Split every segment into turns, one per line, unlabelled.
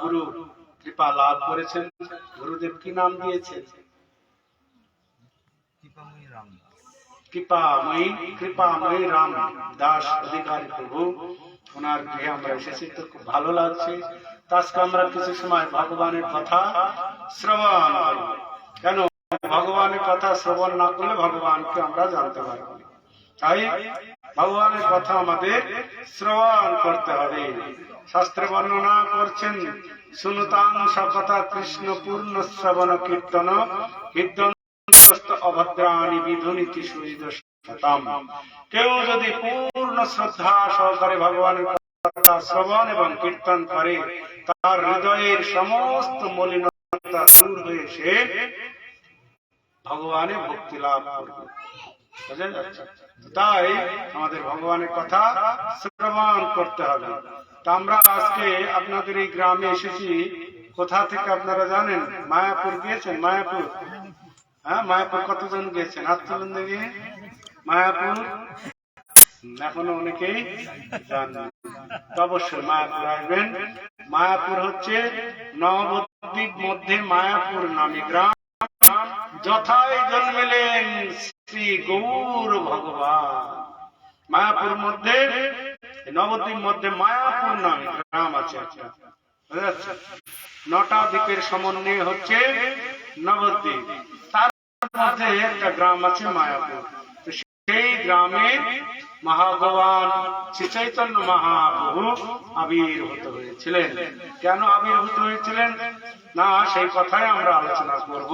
গুরু কৃপা লাভ করেছেন। গুরুদেব কি নাম দিয়েছেন? কৃপাময়ী রাম দাস অধিকারী প্রভু। ওনার গৃহে আমরা এসেছি, তো খুব ভালো লাগছে। আজকে আমরা কিছু সময় ভগবানের কথা শ্রবণ করব। কেন? ভগবানের কথা শ্রবণ না করলে ভগবানকে আমরা জানতে পারব না। তাই ভগবানের কথা আমাদের শ্রবণ করতে হবে। শাস্ত্রে বর্ণনা করছেন, শুনুতাং সকথা কৃষ্ণ পূর্ণ শ্রবণ কীর্তন অভদ্রাণী বিধুনীতি সুহৃদম। কেউ যদি পূর্ণ শ্রদ্ধা সহকারে ভগবানের কথা শ্রবণ এবং কীর্তন করে, তার হৃদয়ের সমস্ত মলিনতা দূর হয়ে সে ভগবানের ভক্তি লাভ করবে। বুঝা যাচ্ছে? তাই আমাদের ভগবানের কথা শ্রবণ করতে হবে। তা আমরা আজকে আপনাদের এই গ্রামে এসেছি। কোথা থেকে আপনারা জানেন? মায়াপুর গিয়েছেন? মায়াপুর, হ্যাঁ, মায়াপুর কতজন গিয়েছেন? হাত তুলুন দেখি। মায়াপুর এখনো অনেকেই জানেন। অবশ্যই মায়াপুর আসবেন। মায়াপুর হচ্ছে নবদ্বীপ মধ্যে মায়াপুর নামে গ্রাম। যথায় জন্মেলেন শ্রী গৌর ভগবান। মায়াপুর মধ্যে, নবদ্বীপ মধ্যে মায়াপুর নামে গ্রাম আছে। আচ্ছা, 9টা দ্বীপের সমন্বয় হচ্ছে নবদ্বীপ। তার মধ্যে একটা গ্রাম আছে মায়াপুর। তো সেই গ্রামে মহাভগবান শ্রী চৈতন্য মহাপ্রভু আবির্ভূত হয়েছিলেন। কেন আবির্ভূত হয়েছিলেন না, সেই কথাই আমরা আলোচনা করব।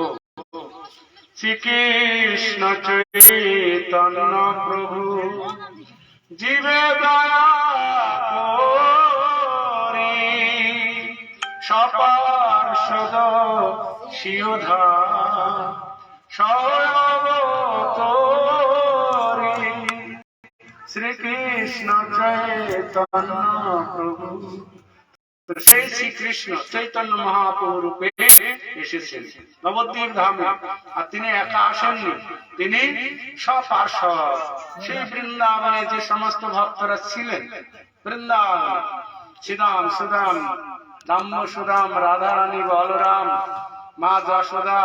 শ্রীকৃষ্ণ চৈতন্য প্রভু জীবে দয়া করি সপার্ষদ শিওধা সর্বতরি। শ্রীকৃষ্ণ চৈতন্য প্রভু, সেই শ্রীকৃষ্ণ চৈতন্য মহাপ্রভু রূপে এসেছেন নবদ্বীপ ধামে। আর তিনি একা আসেননি, তিনি সপার্ষদ সেই বৃন্দাবনে যে সমস্ত ভক্তরা ছিলেন, বৃন্দাবন শ্রীরাম সুদাম দাম্য সুদাম রাধারানী বলরাম মা যশোদা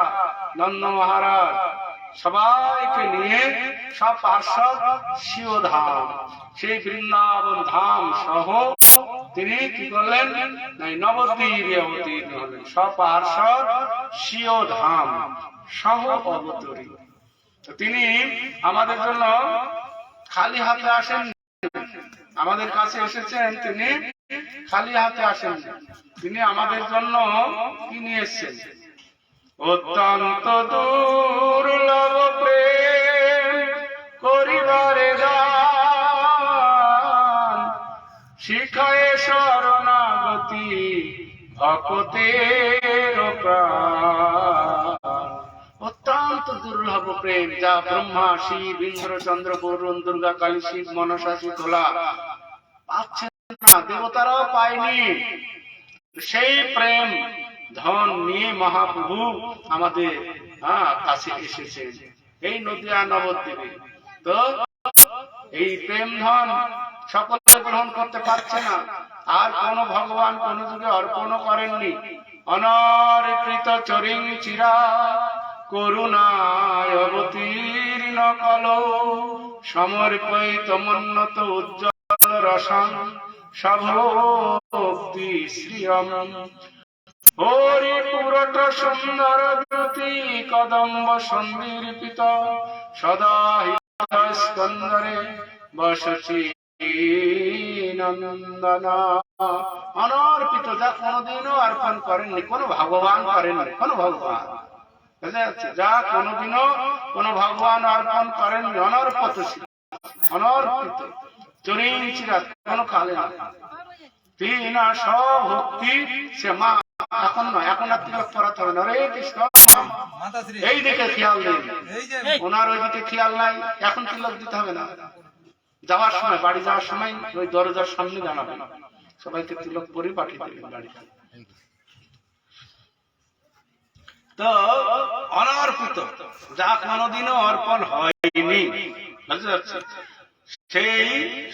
নন্দ মহারাজ সবাইকে নিয়ে সপার্ষদ শিওধাম সেই বৃন্দাবন ধাম সহ তিনি কি করলেন? নবদ্বীপে অবতীর্ণ হলেন। সপার্ষদ শিওধাম সহ অবতরী। তিনি আমাদের জন্য খালি হাতে আসেন, আমাদের কাছে এসেছেন। তিনি খালি হাতে আসেন, তিনি আমাদের জন্য কি নিয়ে এসেছেন? অত্যন্ত দুর্লভ প্রেম করিবারে দান, শিখায় শরণাগতি ভক্তের প্রাণ। অত্যন্ত দুর্লভ প্রেম, যা ব্রহ্মা শিব ইন্দ্র চন্দ্র বরুণ দুর্গা কালী শিব মনসা শীতলা পাচ্ছেন না, দেবতারাও পায়নি। সেই প্রেম ধন নিয়ে মহাপ্রভু আমাদের কাছে এসেছেন এই নদিয়া নবদ্বীপে। তো এই প্রেম ধন সকলে গ্রহণ করতে পারছে না, আর কোন ভগবান কোন যুগে অর্পণ করেননি। অনর্পিত চরিং চিরা করুণায় অবতীর্ণ কলো, সমর্পিত মন্নত উজ্জ্বল রসং সভক্তি শ্রিয়ম। হরি পুরট সুন্দর দ্যুতি কদম্ব সন্দীর্পিত, সদা হৃদয় স্কন্দরে বসছি নন্দন। অনর্পিত, যা কোনদিনও অর্পণ করেননি, কোন ভগবান করেননি, কোন ভগবান, যা কোনদিনও কোন ভগবান অর্পণ করেননি, অনর্পিত ছিল, অনর্পিত চরিং চিরাত, কোন কালে না। তিন সভক্তি সে মা, এখন নয়, এখন আর তিলক পরাতে হবে না। হরে কৃষ্ণ, এই দিকে খেয়াল নেই, ওনার ওই দিকে খেয়াল নাই, এখন তিলক দিতে হবে না। যাওয়ার সময়, বাড়ি যাওয়ার সময় ওই দরজার সামনে জানাবেন, সবাইকে তিলক পরে পাঠিয়ে দেবেন বাড়িতে। তো অনর্পিত, যা কোনদিনও অর্পণ হয়নি, বুঝতে পারছি, সেই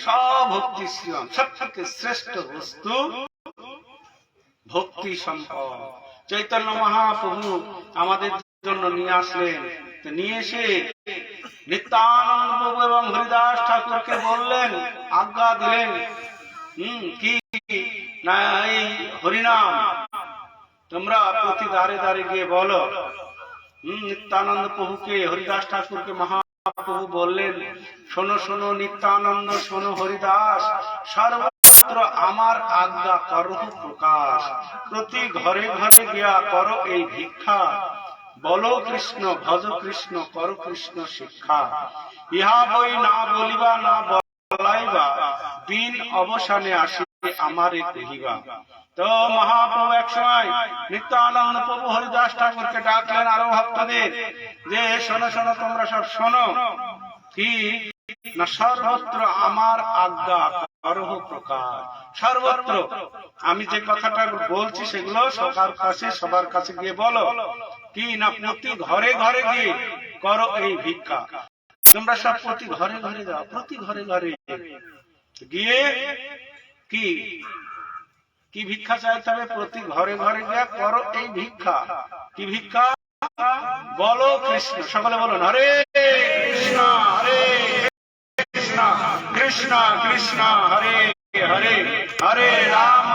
সভক্তি শ্রীরাম, সব থেকে শ্রেষ্ঠ বস্তু ভক্তি সম্পদ। চৈতন্য মহাপ্রভু আমাদের জন্য নিয়ে আসলেন। তো নিয়ে এসে নিত্যানন্দ প্রভু এবং হরিদাস ঠাকুরকে বললেন, আজ্ঞা দিলেন, কি না এই হরিনাম তোমরা প্রতি দ্বারে দ্বারে গিয়ে বলো। নিত্যানন্দ প্রভুকে, হরিদাস ঠাকুরকে মহাপ্রভু বললেন, শোনো শোনো নিত্যানন্দ, শোনো হরিদাস, সর্বত্র আমার আজ্ঞা করো প্রকাশ, প্রতি ঘরে ঘরে গিয়া করো এই ভিক্ষা, বলো কৃষ্ণ ভজ কৃষ্ণ করো কৃষ্ণ শিক্ষা, ইহা বই না বলিবা না বলাইবা, দিন অবসানে আসিবে আমারে কহিবা। তো মহাপ্রভু এক সময় নিত্যানন্দ প্রভু হরিদাস ঠাকুরকে ডাকলেন আরো ভক্তদের, যে শোনো শোনো তোমরা সব শোনো, কি না সর্বত্র আমার আজ্ঞা করহ প্রকাশ, সর্বত্র আমি যে কথাটা বলছি সেগুলো সবার কাছে গিয়ে বলো, কি না প্রতি ঘরে ঘরে গিয়ে করো এই ভিক্ষা। তোমরা সব প্রতি ঘরে ঘরে যাও, প্রতি ঘরে ঘরে গিয়ে কি কি ভিক্ষা চাইতে হবে, প্রতি ঘরে ঘরে গিয়ে করো এই ভিক্ষা। কি ভিক্ষা? বলো কৃষ্ণ, সকলে বলুন হরে কৃষ্ণ হরে কৃষ্ণ কৃষ্ণ কৃষ্ণ হরে হরে, হরে রাম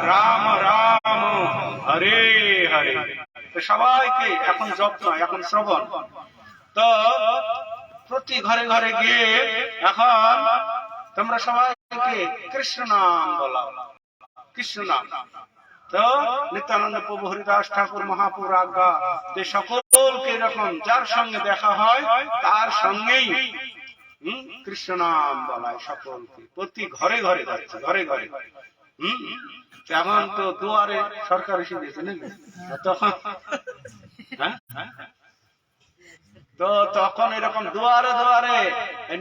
রাম রাম হরে হরে। তো সবাইকে এখন জপ নয়, এখন শ্রবণ। তো প্রতি ঘরে ঘরে গিয়ে এখন তোমরা সবাইকে কৃষ্ণ নাম বলাও, কৃষ্ণ নাম। তো নিত্যানন্দ প্রভু হরিদাস ঠাকুর মহাপুর আজ্ঞা যে সকলকে এরকম যার সঙ্গে দেখা হয় তার সঙ্গেই কৃষ্ণ নাম বলায় সকলকে, প্রতি ঘরে ঘরে যাচ্ছে, ঘরে ঘরে। এখন তো দুয়ারে সরকার এসে দিয়েছে নাকি, তখন তো তখন এরকম দুয়ারে দুয়ারে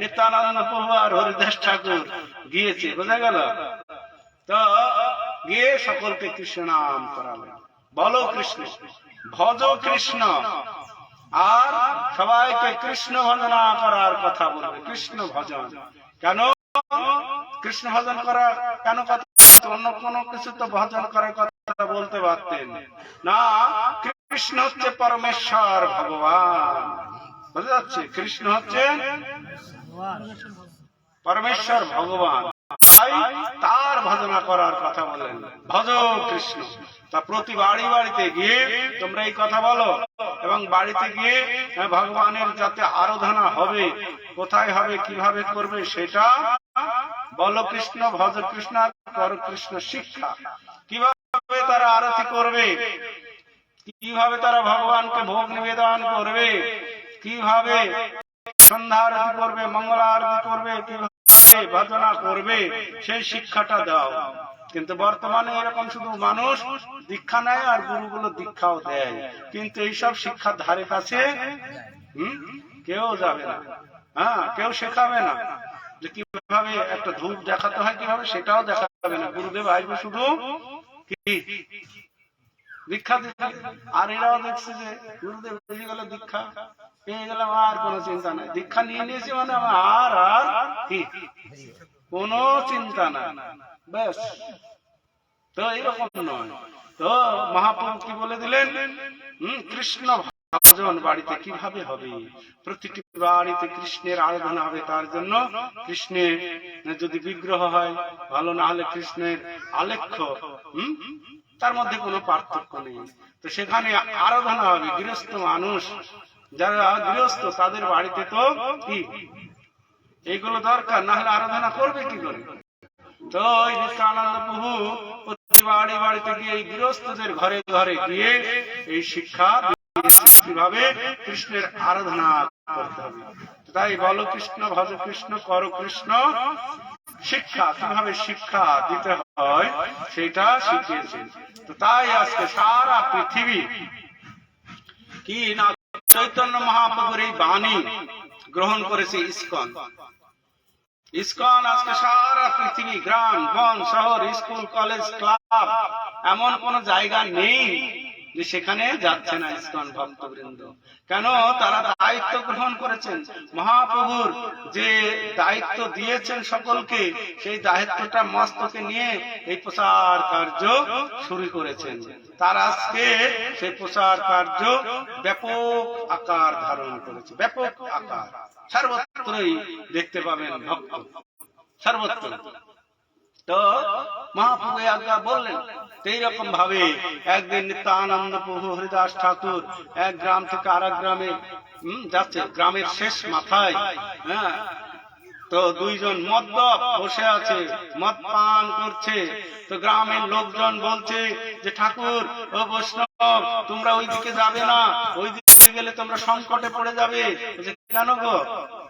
নিত্যানন্দ প্রভু আর হরিদাস ঠাকুর গিয়েছে, বোঝা গেল। তো গিয়ে সকলকে কৃষ্ণ নাম করালেন, বলো কৃষ্ণ ভজ কৃষ্ণ, আর সবাইকে কৃষ্ণ ভজনা করার কথা বলবে, কৃষ্ণ ভজন। কেন কৃষ্ণ ভজন করা কেন কথা? অন্য কোন কিছু তো ভজন করার কথা বলতে পারতেন না। কৃষ্ণ হচ্ছে পরমেশ্বর ভগবান, বুঝা যাচ্ছে? কৃষ্ণ হচ্ছে পরমেশ্বর ভগবান, তার ভজনা করার কথা বলেন, ভজ কৃষ্ণ। তা প্রতি বাড়ি বাড়িতে গিয়ে তোমরা এই কথা বলো, এবং বাড়িতে গিয়ে ভগবানের যাতে আরাধনা হবে, কোথায় হবে, কিভাবে করবে সেটা বলো কৃষ্ণ ভজ কৃষ্ণ কর কৃষ্ণ শিক্ষা। কিভাবে তারা আরতি করবে, কিভাবে তারা ভগবানকে ভোগ নিবেদন করবে, কিভাবে সন্ধ্যা আরতি করবে, মঙ্গল আরতি করবে, কিভাবে ভজনা করবে, সেই শিক্ষাটা দাও। কিন্তু বর্তমানে এরকম শুধু মানুষ দীক্ষা নেয় আর গুরুগুলো দীক্ষাও দেয়, কিন্তু এইসব শিক্ষার ধারে কাছে কেউ যাবে না, কেউ শেখাবে না যে কিভাবে একটা ধূপ দেখাতে হয়, কিভাবে সেটাও দেখাবে না। গুরুদেব আসবে শুধু কি দীক্ষা দিতে, আর এরাও দেখছে যে গুরুদেব এসে গেলে দীক্ষা পেয়ে গেলাম, আর কোন চিন্তা নাই, দীক্ষা নিয়ে নিয়েছি মানে আর আর কি কোন চিন্তা নাই, ব্যাস। তো এরকম নয়। তো মহাপ্রভু কি বলে দিলেন, কৃষ্ণ ভজন বাড়িতে কিভাবে হবে, প্রতিটি বাড়িতে কৃষ্ণের আরাধনা হবে। তার জন্য কৃষ্ণের যদি বিগ্রহ হয় ভালো, না হলে কৃষ্ণের আলেখ্য, তার মধ্যে কোনো পার্থক্য নেই। তো সেখানে আরাধনা হবে। গৃহস্থ মানুষ যারা গৃহস্থ তাদের বাড়িতে তো কি এইগুলো দরকার, না হলে আরাধনা করবে কি করে? তো নিত্যানন্দ প্রভু প্রতি বাড়ি বাড়িতে গিয়ে এই গৃহস্থদের ঘরে ঘরে গিয়ে এই শিক্ষা কিভাবে কৃষ্ণের আরাধনা করতে হবে। তাই বলো কৃষ্ণ ভজ কৃষ্ণ কর কৃষ্ণ শিক্ষা, কিভাবে শিক্ষা দিতে হয় সেটা শিখিয়েছেন। তো তাই আজকে সারা পৃথিবী কি না চৈতন্য মহাপ্রভুর এই বাণী গ্রহণ করেছে ইস্কন। ইস্কন আজকে সারা পৃথিবী, গ্রাম গঞ্জ শহর, স্কুল কলেজ ক্লাব, এমন কোন জায়গা নেই যে সেখানে যাচ্ছে না ইসকন ভক্তবৃন্দ। কেন? তারা দায়িত্ব গ্রহণ করেছেন, মহাপ্রভুর যে দায়িত্ব দিয়েছেন সকলকে, সেই দায়িত্বটা মস্তকে নিয়ে এই প্রচার কার্য শুরু করেছেন। তার আজকে সেই প্রচার কার্য ব্যাপক আকার ধারণ করেছে, ব্যাপক আকার, সর্বত্রই দেখতে পাবেন ভক্ত, সর্বত্র। তো মহাপ্রভু আজ্ঞা বললেন। এই রকম ভাবে একদিন নিত্যানন্দ প্রভু হরিদাস ঠাকুর এক গ্রাম থেকে আর এক গ্রামে যাচ্ছে, গ্রামের শেষ মাথায়, হ্যাঁ, তো দুইজন মদ্যপ বসে আছে, মদ পান করছে। তো গ্রামের লোকজন বলছে যে ঠাকুর ও বৈষ্ণব, তোমরা ওই দিকে যাবে না, ওই দিকে গেলে তোমরা সংকটে পড়ে যাবে। কেন গো?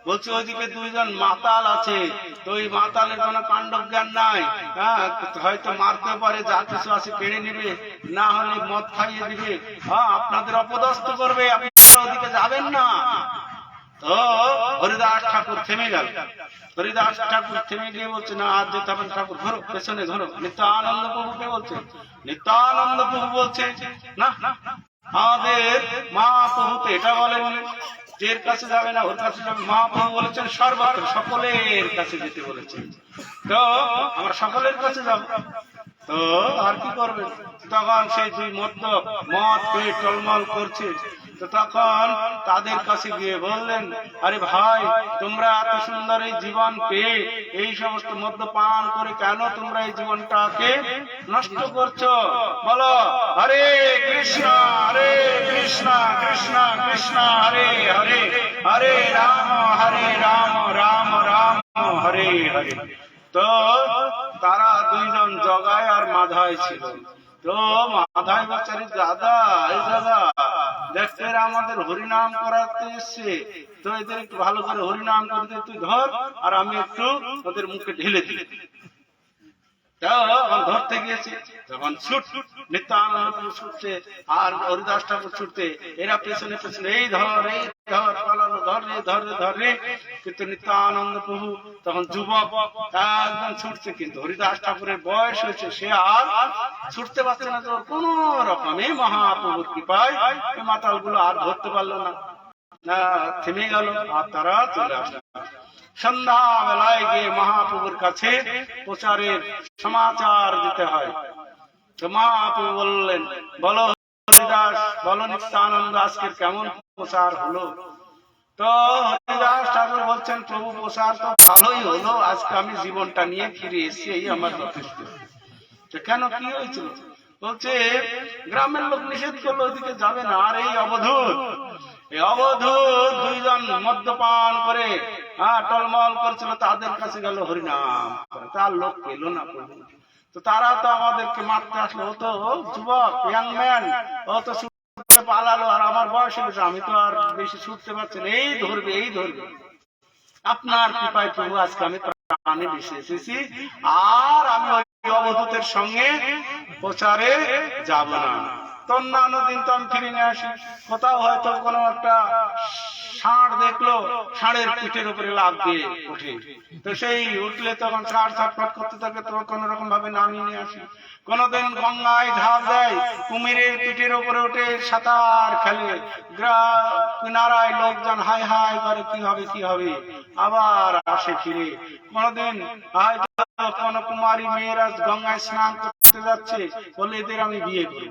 বলছে ওইদিকে দুইজন মাতাল আছে, তো ওই মাতালের কোন কাণ্ড জ্ঞান নাই, হ্যাঁ, হয়তো মারতে পারে, যা কিছু আছে কেড়ে নেবে, না হলে মদ খাইয়ে দিবে, হ্যাঁ, আপনাদের অপদস্থ করবে, আপনারা ওদিকে যাবেন না। তো হরিদাস ঠাকুর থেমে গেল। হরিদাস ঠাকুর থেমে গিয়ে বলছে, না আর যেতে হবে, ঠাকুর ধরো, পেছনে ধরো। নিত্যানন্দ প্রভুকে বলছে, নিত্যানন্দ প্রভু বলছে, না, আমাদের মহাপ্রভু তো এটা বলেন এর কাছে যাবে না, ওর কাছে যাবে। মহাপ্রভু বলেছেন সর্বত্র সকলের কাছে যেতে বলেছেন, তো আমরা সকলের কাছে যাব। তো আর কি করবেন? তখন সেই দুই মদ্যপ মদ পেয়ে টলমল করছে। তো তখন তাদের কাছে গিয়ে বললেন, আরে ভাই, তোমরা এত সুন্দর এই জীবন পেয়ে এই সমস্ত মদ্যপান করে কেন তোমরা এই জীবনটাকে নষ্ট করছো? বলো হরে কৃষ্ণ, হরে কৃষ্ণ, কৃষ্ণ কৃষ্ণ হরে হরে, হরে রাম, রাম রাম হরে হরে। তো তারা দুইজন জগায় আর মাধায় ছিল। তো মাধায় বাচ্চারি, দাদা, এই দাদা দেখতে আমাদের হরিনাম করাতে এসছে, তো এদের একটু ভালো করে হরিনাম করতে তুই ধর, আর আমি একটু ওদের মুখে ঢেলে দিই। ধরতে গিয়েছে, তখন ছুট, নিত্যানন্দ ছুটছে আর হরিদাস ঠাকুর ছুটতে, এরা পেছনে পেছনে, এই ধর, এই ধর, পালানো, ধর রে, ধর রে, ধর রে। কিন্তু নিত্যানন্দ প্রভু তখন যুবক, একদম ছুটছে, কিন্তু হরিদাস ঠাকুরের বয়স হয়েছে, সে আর ছুটতে পারছে না। তো কোন রকমে মহাপ্রভুর কৃপায় মাতাল গুলো আর ধরতে পারলো না, থেমে গেল, আর তারা চলে আসলো। সন্ধ্যা বেলায় গিয়ে মহাপ্রভুর কাছে প্রচারের সমাচার দিতে হয়। তো মহাপ্রভু বললেন, বলো হরিদাস, বলো নিত্যানন্দ, আজকে কেমন প্রচার হলো? তো হরিদাস ঠাকুর বলছেন, প্রভু প্রচার তো ভালোই হলো, আজকে আমি জীবনটা নিয়ে ফিরে এসেছি, এই আমার যথেষ্ট। কেন, কি হয়েছিল? বলছে গ্রামের লোক নিষেধ করলো, ওইদিকে যাবে না। আর এই অবধূত, এই অবধূত দুইজন মদ্যপান করে টলমল করছিল, তাদের কাছে গেল হরিনাম, তার লোক পেল না প্রভু। তো তারা তো আমাদেরকে মারতে আসলো, ও তো যুবক, ইয়াং ম্যান, ও তো ছুটতে পালালো, আর আমার বয়স হয়েছে, আমি তো আর বেশি ছুটতে পারছি না, এই ধরবে, এই ধরবে। আপনার কৃপায় প্রভু আজকে আমি প্রাণে বেঁচে এসেছি, আর আমি ওই অবধূতের সঙ্গে প্রচারে যাব না। তো অন্যান্য দিন তো আমি ফিরে নিয়ে আসি, কোথাও হয়তো কোনো একটা ষাঁড় দেখলো, ষাঁড়ের পিঠের উপরে লাফ দিয়ে উঠে, তো সেই উঠলে তখন ষাঁড় ছটফট করতে থাকে, তো কোন রকম ভাবে নামিয়ে নিয়ে আসি। কোনদিন গঙ্গায় ঝাঁপ দেয়, কুমিরের পিঠের উপরে উঠে সাঁতার খেলে, কিনারায় লোকজন হাই হাই করে, কি হবে কি হবে, আবার আসে ফিরে। কোনদিন হয়তো কোন কুমারী মেয়েরা গঙ্গায় স্নান করতে যাচ্ছে, বলে এদের আমি বিয়ে করি,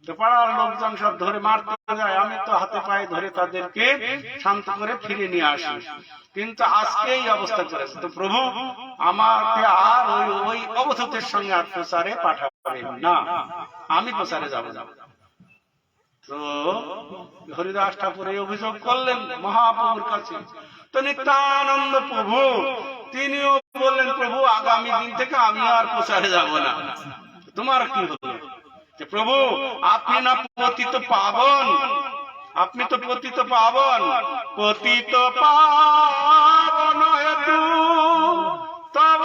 তো পাড়ার লোকজন সব ধরে মারতে যায়, আমি তো হাতে পায়ে ধরে তাদেরকে শান্ত করে ফিরে নিয়ে আসি। কিন্তু আজকে এই অবস্থা করেছে, তো প্রভু আমাকে আর ওই অবধূতের সঙ্গে আর প্রচারে পাঠাবেন না, আমি প্রচারে যাব না। তো হরিদাস ঠাকুর এই অভিযোগ করলেন মহাপ্রভুর কাছে। তো নিত্যানন্দ প্রভু তিনিও বললেন, প্রভু আগামী দিন থেকে আমি আর প্রচারে যাব না। তোমার কি হলো? প্রভু আপনি না পতিত পাবন, আপনি তো পতিত পাবন, পতিত পাবন হেতু তব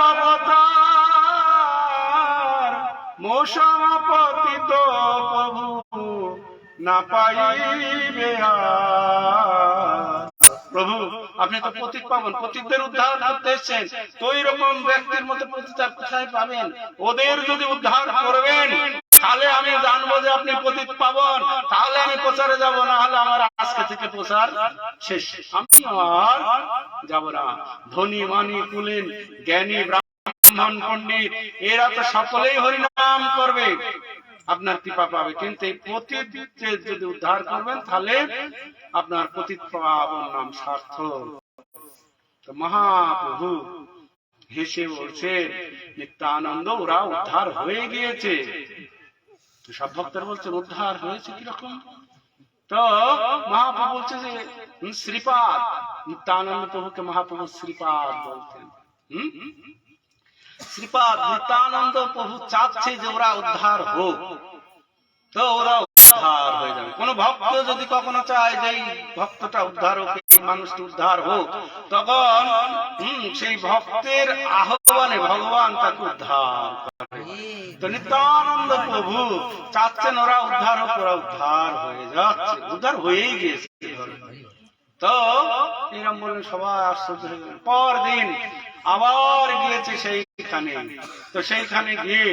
অবতার, মোষম পতিত প্রভু না পাইবে। প্রভু আপনি তো পতিত পাবন, পতিতদের উদ্ধার করতে এসেছেন, তো ওই রকম ব্যক্তির মতো পতিত কোথায় পাবেন? ওদের যদি উদ্ধার করবেন, তাহলে আমি জানবো যে আপনি পতিত পাবন, তাহলে আমি প্রচারে যাব, না হলে আমার আজকে থেকে প্রচার শেষ, আমি আর যাব না। ধনী মানি কুলীন জ্ঞানী ব্রাহ্মণ পণ্ডিত এরা তো সকলেই হরিনাম করবে, আপনার কৃপা পাবে, কিন্তু এই পতিত যদি উদ্ধার করবেন তাহলে আপনার পতিত পাবন নাম সার্থক। তো মহাপ্রভু হেসে বলছে নিত্যানন্দ ওরা উদ্ধার হয়ে গিয়েছে। তো সব ভক্তরা বলছেন উদ্ধার হয়েছে কিরকম? তো মহাপ্রভু বলছে যে শ্রীপাদ, নিত্যানন্দ প্রভুকে মহাপ্রভু শ্রীপাদ বলতেন। শ্রীপাদ নিত্যানন্দ প্রভু চাচ্ছে যে ওরা উদ্ধার হোক, তো ওরা উদ্ধার হয়ে যাবে। কোন ভক্ত যদি কখনো চায় যে এই ভক্তটা উদ্ধার হোক, এই মানুষটি উদ্ধার হোক, তখন সেই ভক্তের আহ্বানে ভগবান তাকে উদ্ধার করে। তো নিত্যানন্দ প্রভু চাচ্ছেন ওরা উদ্ধার হোক, ওরা উদ্ধার হয়ে যাচ্ছে, উদ্ধার হয়েই গিয়েছে। তো এরকম বললেন, সবাই আশ্চর্য হয়ে গেলেন। পরদিন আবার গিয়েছে সেইখানে, তো সেইখানে গিয়ে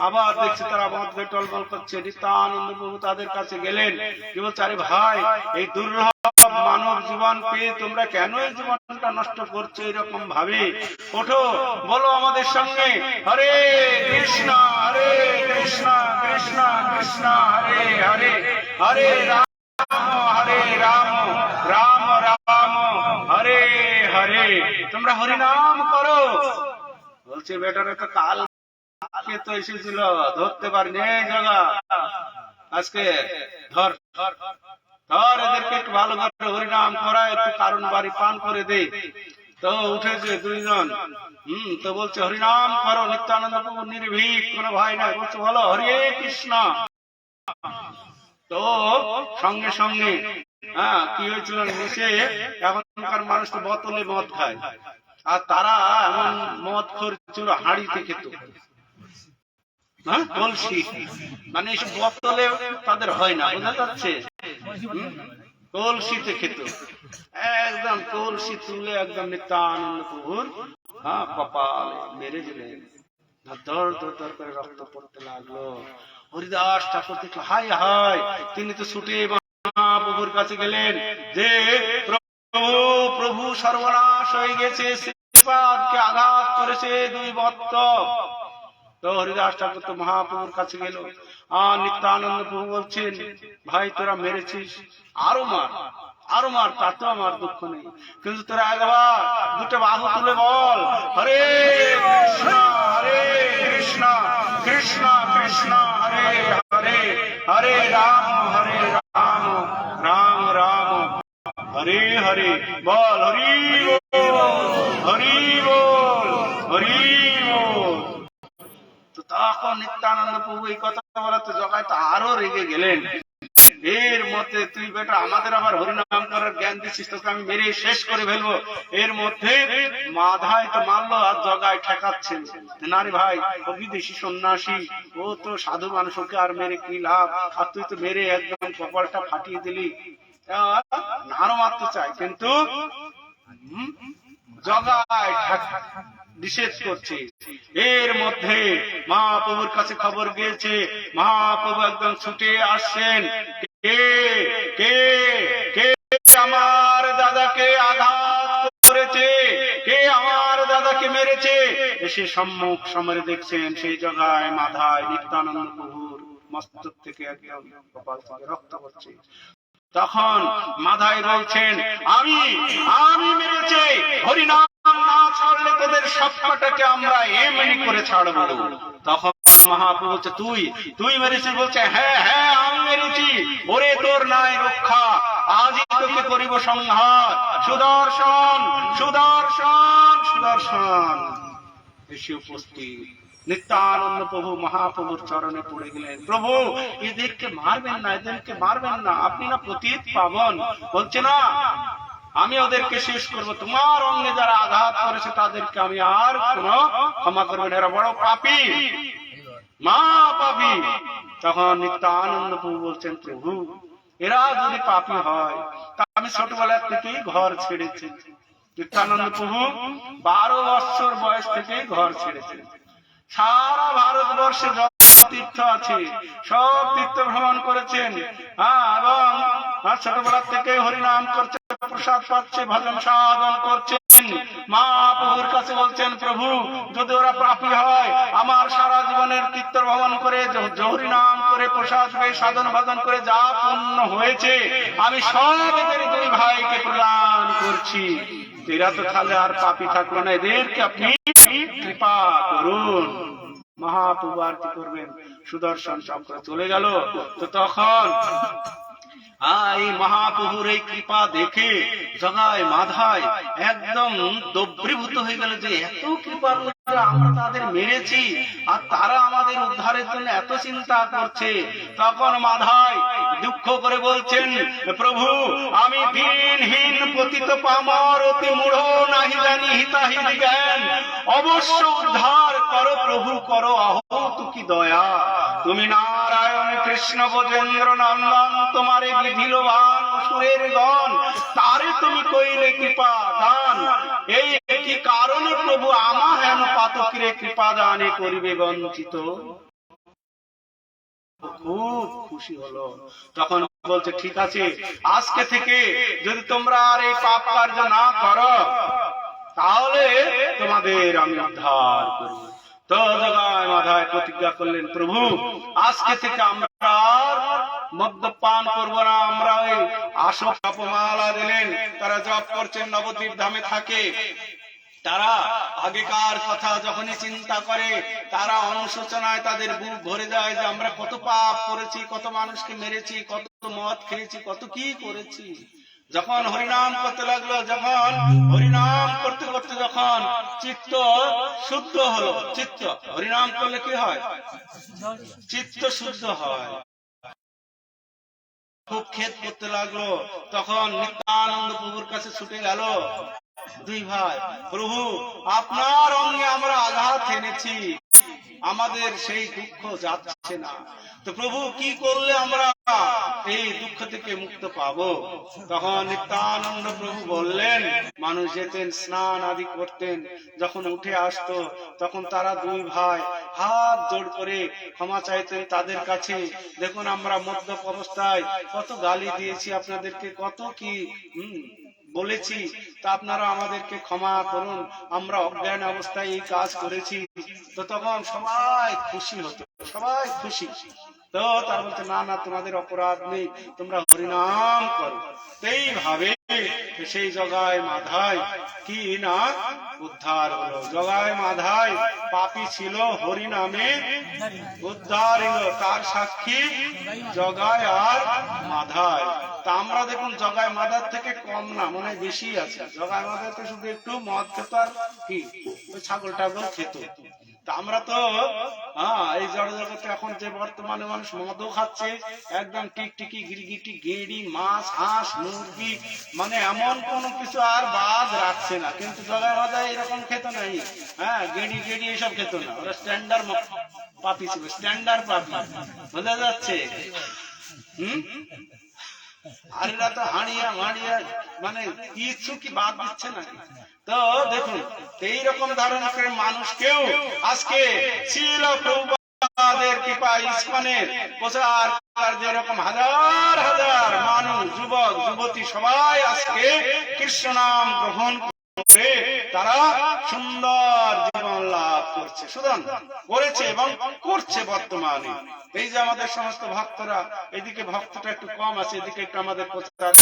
আবার দেখছে তারা মধ্যে টলমল করছে। নিত্যানন্দ প্রভু তাদের কাছে গেলেন, কি বলছে, আরে ভাই, এই দুর্লভ মানব জীবন পেয়ে তোমরা কেন এই জীবনটা নষ্ট করছো এরকম ভাবে? ওঠো, বলো আমাদের সঙ্গে হরে কৃষ্ণ হরে কৃষ্ণ কৃষ্ণ কৃষ্ণ হরে হরে, হরে রাম হরে রাম রাম রাম হরে হরে, তোমরা হরিনাম করো। বলছে বেটারে তো কাল তো এসেছিল, ধরতে পারিনি, জগা আজকে ধর ধর ধর, এদেরকে একটু ভালো করে হরিনাম করা, একটু কারণ বাড়ি পান করে দে। তো উঠেছে দুইজন, তো বলছে হরিনাম করো। নিত্যানন্দ প্রভু নির্ভীক, কোনো ভয় নাই, বলছে বলো হরে কৃষ্ণ। তো সঙ্গে সঙ্গে কি হয়েছিল, নিচে এখনকার মানুষ তো বোতলে মদ খায়, আর তারা এমন মদ খোর হাঁড়িতে খেত, কলসি, মানে এইসব বোতলে তাদের হয় না, বোঝা যাচ্ছে, কলসিতে খেত। একদম কলসি তুলে একদম নিত্যানন্দ প্রভুর কপালে মেরে দিলেন, ধর ধর ধর করে রক্ত পড়তে লাগলো। হরিদাস ঠাকুর দেখলো, হাই হাই, তিনি তো ছুটে মহাপ্রভুর কাছে গেলেন যে প্রভু প্রভু সর্বনাশ হয়ে গেছে, শ্রীপাদকে আঘাত করেছে দুই ভক্ত। তো হরিদাস ঠাকুর তো মহাপ্রভুর কাছে গেল, আর নিত্যানন্দ প্রভু বলছেন, ভাই তোরা মেরেছিস, আরো মার আরো মার, তাতে আমার দুঃখ নেই, কিন্তু তোরা একবার দুটো বাহু তুলে বল হরে কৃষ্ণ হরে কৃষ্ণ কৃষ্ণ কৃষ্ণ হরে হরে, হরে রাম রাম রাম হরে হরে, বল হরি হরি বল হরি বল। তো তখন নিত্যানন্দ প্রভু এই কথা বলাতে জগায় তো আরো রেগে গেলেন, এর মধ্যে তুই বেটা আমাদের আবার হরিনাম করার জ্ঞান দিচ্ছিস, তোকে আমি মেরে শেষ করে ফেলবো। এর মধ্যে মাধায় তো মারলো আর জগায় ঠেকাচ্ছেন, না রে ভাই, ও বিদেশি সন্ন্যাসী, ও তো সাধু মানুষ, ওকে আর মেরে কি লাভ, আর তুই তো মেরে একদম কপালটা ফাটিয়ে দিলি। আরো মারতে চাই, কিন্তু জগায় নিষেধ করছে। এর মধ্যে মহাপ্রভুর কাছে খবর গিয়েছে, মহাপ্রভু একদম ছুটে আসছেন, কে কে কে আমার দাদাকে আঘাত করেছে, কে আমার দাদাকে মেরেছে। এসে সম্মুখ সমরে দেখছেন সেই জায়গায় মাথায় নিত্যানন্দ প্রভুর মস্তক থেকে একদম কপাল থেকে রক্ত পড়ছে। তখন মাথায় বলছেন, আমি আমি মেরেছি, হরিনাম না ছাড়লে তোদের সবকটাকে আমরা এমনি করে ছাড়বো। তখন মহাপ্রভু বলছে, তুই তুই মেরেছিস? বলছে, হ্যাঁ হ্যাঁ আমি মেরেছি। ওরে তোর নাই রক্ষা, আজই তোকে করিব সংহার। সুদর্শন সুদর্শন সুদর্শন এসে উপস্থিত। নিত্যানন্দ প্রভু মহাপ্রভুর চরণে পড়ে গেলেন, প্রভু এদেরকে মারবেন না, এদেরকে মারবেন না, আপনি না পতিত পাবন। বলছে, না আমি ওদেরকে শেষ করব, তোমার অঙ্গে যারা আঘাত করেছে তাদেরকে আমি আর কোনো ক্ষমা করবেন, এরা বড় পাপী, মা পাপী। তখন নিত্যানন্দ প্রভু বলছেন, প্রভু এরা যদি পাপী হয় তা আমি ছোটবেলার থেকেই ঘর ছেড়েছি। নিত্যানন্দ প্রভু 12 বছর বয়স থেকেই ঘর ছেড়েছেন। সারা ভারতবর্ষে তীর্থ আছে, সব তীর্থ ভ্রমণ করেছেন। এবং ছোটবেলা থেকে হরিনাম করছে, প্রসাদ পাচ্ছে, ভজন সাধন করছেন। মহাপ্রভুর কাছে বলছেন, প্রভু যদি ওরা পাপী হয়, আমার সারা জীবনের তীর্থ ভ্রমণ করে হরিনাম করে প্রসাদ পেয়ে সাধন ভজন করে যা পুণ্য হয়েছে আমি সব এদের দুই ভাইকে প্রদান করছি। এরা তো তাহলে আর পাপী থাকলো না, এদেরকে আপনি কৃপা করুন। মহাপ্রভু আর কি করবেন, সুদর্শন চক্র চলে গেল। তো তখন এই মহাপ্রভুর এই কৃপা দেখে জগায় মাধায় একদম দ্রবীভূত হয়ে গেল যে এত কৃপা আমরা তাদের মেরেছি আর তারা আমাদের উদ্ধারের জন্য এত চিন্তা করছে। তখন মাধায় দুঃখ করে বলছেন, প্রভু আমি দিনহীন পতিত পামর অতি মূঢ় নাহি জানি হিতাহিত জ্ঞান, অবশ্য উদ্ধার করো প্রভু করো আহত কি দয়া। তুমি নারায়ণ কৃষ্ণ ব্রজেন্দ্র নন্দন, তোমারে বিধিল বান সুরের গণ, তারে তুমি কইলে কৃপা দান। এই কি কারণে প্রভু আমা হেন পাতকিরে কৃপা দানে করিবে বঞ্চিত। খুব খুশি হলো। তখন বলছে, ঠিক আছে, আজকে থেকে যদি তোমরা আর এই পাপ কার্য না করো তাহলে তোমাদের আমি উদ্ধার করব। তো জগায় মাধায় প্রতিজ্ঞা করলেন, প্রভু আজকে থেকে আমরা আর মদ্যপান করবো না। আমরা ওই আসক জপমালা দিলেন, তারা জপ করছেন, নবদ্বীপ ধামে থাকে। তারা আগেকার কথা যখনই চিন্তা করে তারা অনুশোচনায় তাদের বুক ভরে যায় যে আমরা কত পাপ করেছি, কত মানুষকে মেরেছি, কত মদ খেয়েছি, কত কি করেছি। যখন হরিনাম করতে লাগলো, যখন হরিনাম করতে করতে যখন চিত্ত শুদ্ধ হলো, চিত্ত হরিনাম করলে কি হয়, চিত্ত শুদ্ধ হয়, খুব খেদ করতে লাগলো। তখন নিত্যানন্দ প্রভুর কাছে ছুটে গেল দুই ভাই, প্রভু আপনার অঙ্গে আমরা আঘাত এনেছি, আমাদের সেই দুঃখ যাচ্ছে না, তো প্রভু কি করলে আমরা এই দুঃখ থেকে মুক্ত পাবো। তখন নিত্যানন্দ প্রভু বললেন, মানুষ যেতেন স্নান আদি করতেন, যখন উঠে আসতো তখন তারা দুই ভাই হাত জোড় করে ক্ষমা চাইতেন তাদের কাছে। দেখুন আমরা মদ্যপ অবস্থায় কত গালি দিয়েছি আপনাদেরকে, কত কি বলেছি, তা আপনারা আমাদেরকে ক্ষমা করুন, আমরা অজ্ঞান অবস্থায় এই কাজ করেছি। তো তখন সবাই খুশি হতো, সবাই খুশি। তো তার বলতে, না না তোমাদের অপরাধ নেই, তোমরা হরিনাম করো। এইভাবে সেই জগায় মাধায় কি না উদ্ধার হলো। জগায় মাধায় পাপী ছিল, হরিনামে উদ্ধার হলো, তার সাক্ষী জগায় আর মাধায়। তা আমরা দেখুন জগায় মাধার থেকে কম না, মনে হয় বেশি আছে। জগায় মাধাতে শুধু একটু মদ খেত আর কি ছাগল টাগল খেত। তা আমরা তো এই জড় জগতে এখন যে বর্তমানে মানুষ মদও খাচ্ছে, একদম টিকটিকি গিরগিটি গেড়ি মাছ হাঁস মুরগি, মানে এমন কোন কিছু আর বাদ রাখছে না। কিন্তু জগায় মাধায় এরকম খেত নাই, গেড়ি গেড়ি এসব খেত না। ওরা স্ট্যান্ডার্ড পাপি ছিল, স্ট্যান্ডার্ড পাপি, বোঝা যাচ্ছে। আর এরা তো হাঁড়িয়া মাড়িয়া মানে কিছু কি বাদ দিচ্ছে না। তো দেখুন এইরকম ধরনের মানুষকেও আজকে ছিল প্রভুপাদের কৃপা, ইস্কনের প্রচার যেরকম হাজার হাজার মানুষ, যুবক যুবতী সবাই আজকে কৃষ্ণ নাম গ্রহণ করে তারা সুন্দর জীবন লাভ করছে, সুদান করেছে এবং করছে বর্তমানে। এই যে আমাদের সমস্ত ভক্তরা, এদিকে ভক্তটা একটু কম আছে, এদিকে একটু আমাদের প্রচার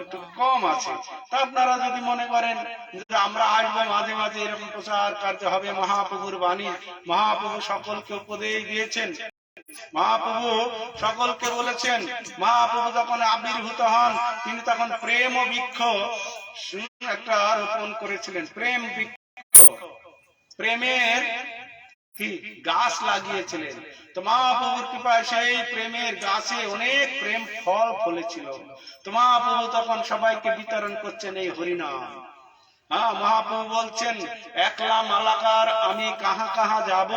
একটু কম আছে। তা আপনারা যদি মনে করেন যে আমরা আসবো মাঝে মাঝে, এরকম প্রচার কার্য হবে, মহাপ্রভুর বাণী, মহাপ্রভু সকলকে উপদেশ দিয়েছেন, মহাপ্রভু সকলকে বলেছেন। মহাপ্রভু যখন আবির্ভূত হন তিনি তখন প্রেম ও বৃক্ষ একটা রোপণ করেছিলেন, প্রেম বৃক্ষ, প্রেমের কি গাছ লাগিয়েছিলেন। তো মহাপ্রভুর কৃপায় সেই প্রেমের গাছে অনেক প্রেম ফল ফলেছিল। তো মহাপ্রভু তখন সবাইকে বিতরণ করছেন এই হরিনাম। মহাপ্রভু বলছেন, একলা মালাকার আমি কাহা কাহা যাব,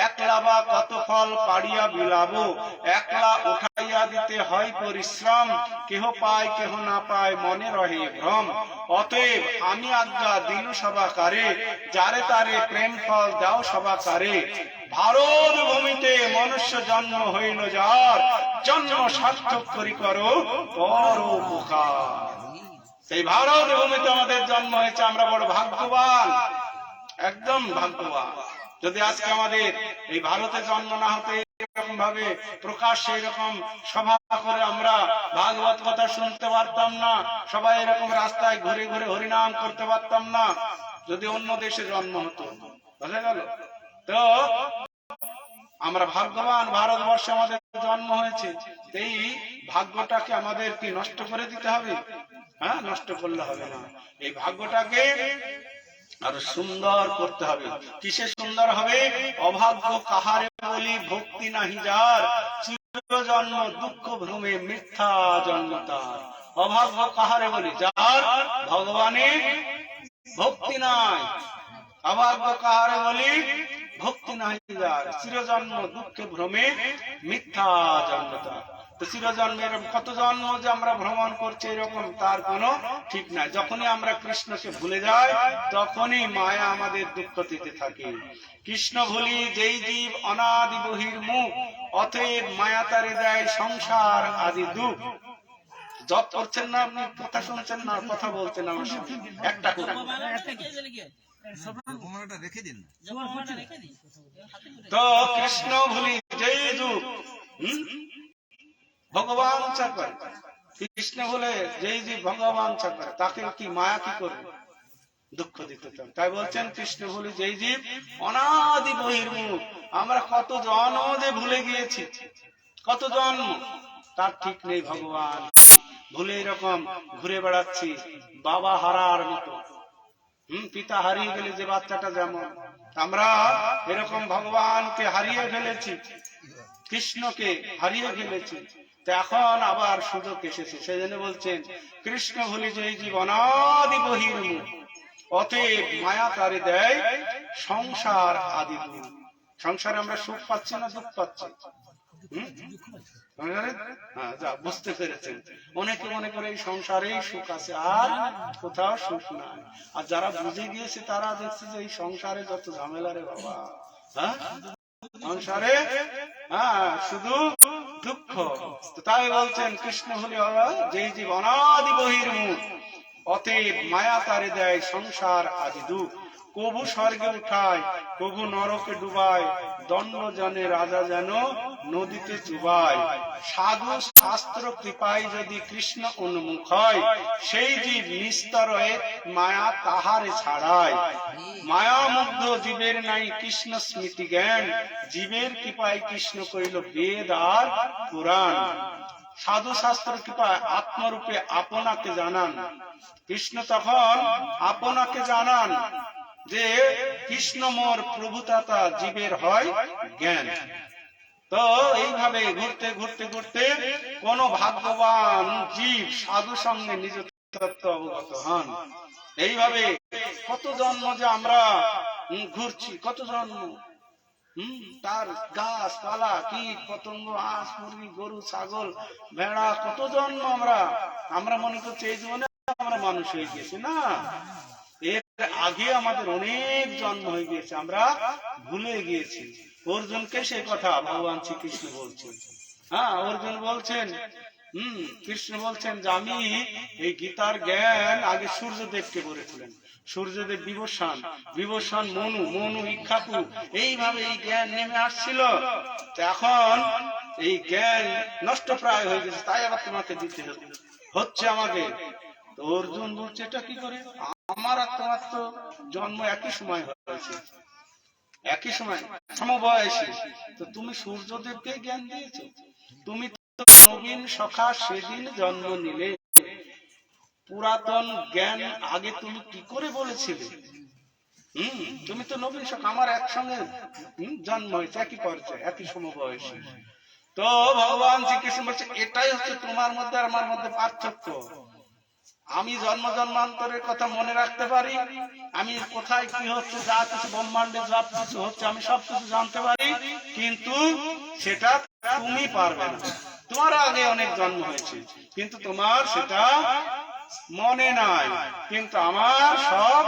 একলা বা কত ফল পাড়িয়া বিলাবো, একলা উঠাইয়া দিতে হয় পরিশ্রম, কেহ পায় কেহ না পায় মনে রহে ভ্রম, অতএব আমি আজ্ঞা দিলু সবাকারে, যারে তারে প্রেম ফল দাও সবাকারে, ভারত ভূমিতে মনুষ্য জন্ম হইল যার, জন্ম সার্থক করি করো পরোপকার। সেই ভারত ভূমিতে আমাদের জন্ম হয়েছে, আমরা বড় ভাগ্যবান, একদম ভাগ্যবান। যদি আজকে আমাদের এই ভারতে জন্ম না হতে এরকম ভাবে প্রকাশ্যে এরকম সভা করে আমরা ভাগবত কথা শুনতে পারতাম না, সবাই এরকম রাস্তায় ঘুরে ঘুরে হরিনাম করতে পারতাম না, যদি অন্য দেশে জন্ম হতো, বুঝা গেল? তো আমরা ভাগ্যবান, ভারতবর্ষে আমাদের জন্ম হয়েছে। এই ভাগ্যটাকে আমাদের কি নষ্ট করে দিতে হবে? হ্যাঁ, নষ্ট করলে হবে না। এই ভাগ্যটাকে আরো সুন্দর করতে হবে। কিসে সুন্দর হবে? অভাগ্য কাহারে বলি ভক্তি নাহি যার, চিরজন্ম দুঃখ ভ্রমে মিথ্যা জন্ম তার। অভাগ্য কাহারে বলি? যার ভগবানের ভক্তি নাই। অভাগ্য কাহারে বলি? ভক্তি নাই যার, চিরজন্ম দুঃখে ভ্রমে মিথ্যা জন্ম তার। তো চিরজন্মের কত জন্ম যে আমরা ভ্রমণ করছি এরকম তার কোনো ঠিক নাই। যখনই আমরা কৃষ্ণকে ভুলে যাই তখনই মায়া আমাদের দুঃখ দিতে থাকে। কৃষ্ণ ভুলি যেই জীব অনাদি বহির মুখ, অতএব মায়া তারে দেয় সংসার আদি দুঃখ। জপ করছেন না আপনি? কথা শুনছেন না? কথা বলছেন আমার সঙ্গে একটা করে। তো কৃষ্ণ ভুলি যেই যুগ ভগবান চাকর, কৃষ্ণ বলে যেই যে ভগবান চাকর, তাকে কি মায়া কি করবে? দুঃখ দিতে চান। তাই বলছেন কৃষ্ণ ভুলি যেই জীব অনাদি বহির্মুখ। আমরা কত জন্ম যে ভুলে গিয়েছি, কত জন্ম তার ঠিক নেই। ভগবান ভুলে এরকম ঘুরে বেড়াচ্ছি বাবা হারার মতো। পিতা হারিয়ে গেলে যে বাচ্চাটা যেমন, আমরা এরকম ভগবানকে হারিয়ে ফেলেছি, কৃষ্ণকে হারিয়ে ফেলেছি। এখন আবার সুযোগ এসেছে, সেই জন্য বলছেন কৃষ্ণ ভুলি যেই জীব অনাদি বহির্মুখ, অতএব মায়া তারে দেয় সংসার আদি দুঃখ। সংসারে আমরা সুখ পাচ্ছি না দুঃখ পাচ্ছি? বুঝতে পেরেছেন? অনেকে মনে করে এই সংসারেই সুখ আছে, আর কোথাও সুখ নাই। আর যারা বুঝে গিয়েছে তারা দেখছে যে এই সংসারে যত ঝামেলা রে বাবা, হ্যাঁ সংসারে শুধু দুঃখ। তাই বলছেন কৃষ্ণ হলি যেই জীব অনাদি বহির্মুখ, অতএব মায়া তারে দেয় সংসার আদি দুঃখ। কবু স্বর্গে উঠায়, কবু নরকে ডুবায়, দণ্ড জানে রাজা যেন নদীতে চুবায়। সাধু শাস্ত্র কৃপায় যদি কৃষ্ণ উন্মুখ হয়, সেই জীব নিস্তরয়ে মায়া তাহারে ছাড়ায়। মায়া মুগ্ধ জীবের নাই কৃষ্ণ স্মৃতি জ্ঞান, জীবের কৃপায় কৃষ্ণ কইল বেদ আর পুরাণ। সাধু শাস্ত্র কৃপায় আত্মরূপে আপনাকে জানান, কৃষ্ণ তখন আপনাকে জানান যে কৃষ্ণ মোর প্রভুতাতা, জীবের হয় জ্ঞান। তো এইভাবে ঘুরতে ঘুরতে ঘুরতে কোন ভাগ্যবান জীব সাধু সঙ্গে নিজ তত্ত্ব অবগত হন। এইভাবে কত জন্ম যে আমরা ঘুরছি, কত জন্ম, তার গাছ পালা কীট পতঙ্গ হাঁস মুরগি গরু ছাগল ভেড়া, কত জন্ম আমরা মনে করছি এই জীবনে আমরা মানুষ হয়ে গেছি। না, এর আগে আমাদের অনেক জন্ম হয়ে গিয়েছে, আমরা ভুলে গিয়েছি। অর্জুনকে সেই কথা ভগবান শ্রীকৃষ্ণ বলছেন। অর্জুন বলছেন, কৃষ্ণ বলছেন যে আমি এই গীতার জ্ঞান আগে সূর্যদেবকে বলেছিলেন। সূর্যদেব বিভূষণ মনু ইক্ষাকু, এইভাবে এই জ্ঞান নেমে আসছিল। এখন এই জ্ঞান নষ্ট প্রায় হয়ে গেছে, তাই আবার তোমাকে দিতে হচ্ছে আমাকে। তো অর্জুন বলছে এটা কি করে? আমার আর তোমার তো জন্ম একই সময় হয়েছে, একই সময় সমবয়সী, তো তুমি সূর্যদেবকে জ্ঞান দিয়েছো? তুমি তো নবীন সখা, সেদিন জন্ম নিলে, পুরাতন জ্ঞান আগে তুমি কি করে বলেছিলে? তুমি তো নবীন সখা, আমার একসঙ্গে জন্ম হয়েছে, একই পর্যায়ে একই সমবয়সী। তো ভগবান শ্রীকৃষ্ণ বলছে এটাই হচ্ছে তোমার মধ্যে আর আমার মধ্যে পার্থক্য। আমি জন্ম জন্মান্তরের কথা মনে রাখতে পারি, আমি কোথায় কি হচ্ছে, যা কিছু ব্রহ্মাণ্ডে যা কিছু হচ্ছে আমি সব কিছু জানতে পারি, কিন্তু সেটা তুমি পারবে না। তোমার আগে অনেক জন্ম হয়েছে কিন্তু তোমার সেটা মনে নাই। কিন্তু আমার সব,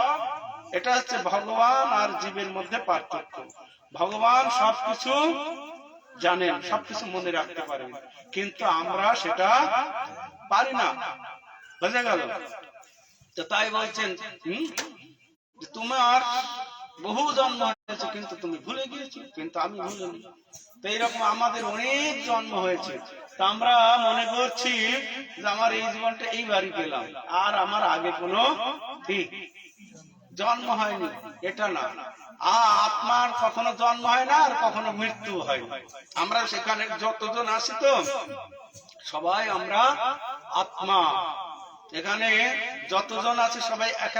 এটা হচ্ছে ভগবান আর জীবের মধ্যে পার্থক্য। ভগবান সবকিছু জানেন, সবকিছু মনে রাখতে পারেন, কিন্তু আমরা সেটা পারি না। বোঝা গেল? তো তাই বলছেন তোমার বহু জন্ম হয়েছে কিন্তু তুমি ভুলে গিয়েছো, কিন্তু আমি ভুলিনি। তো এইরকম আমাদের অনেক জন্ম হয়েছে, তা আমরা মনে করছি যে আমার এই জীবনটা এইবারই পেলাম, আর আমার আগে কোনো জন্ম হয়নি, এটা না। আত্মার কখনো জন্ম হয় না, আর কখনো মৃত্যু হয় না। আমরা সেখানে যতজন আছি তো সবাই আমরা আত্মা, এখানে যতজন আছে সবাই এক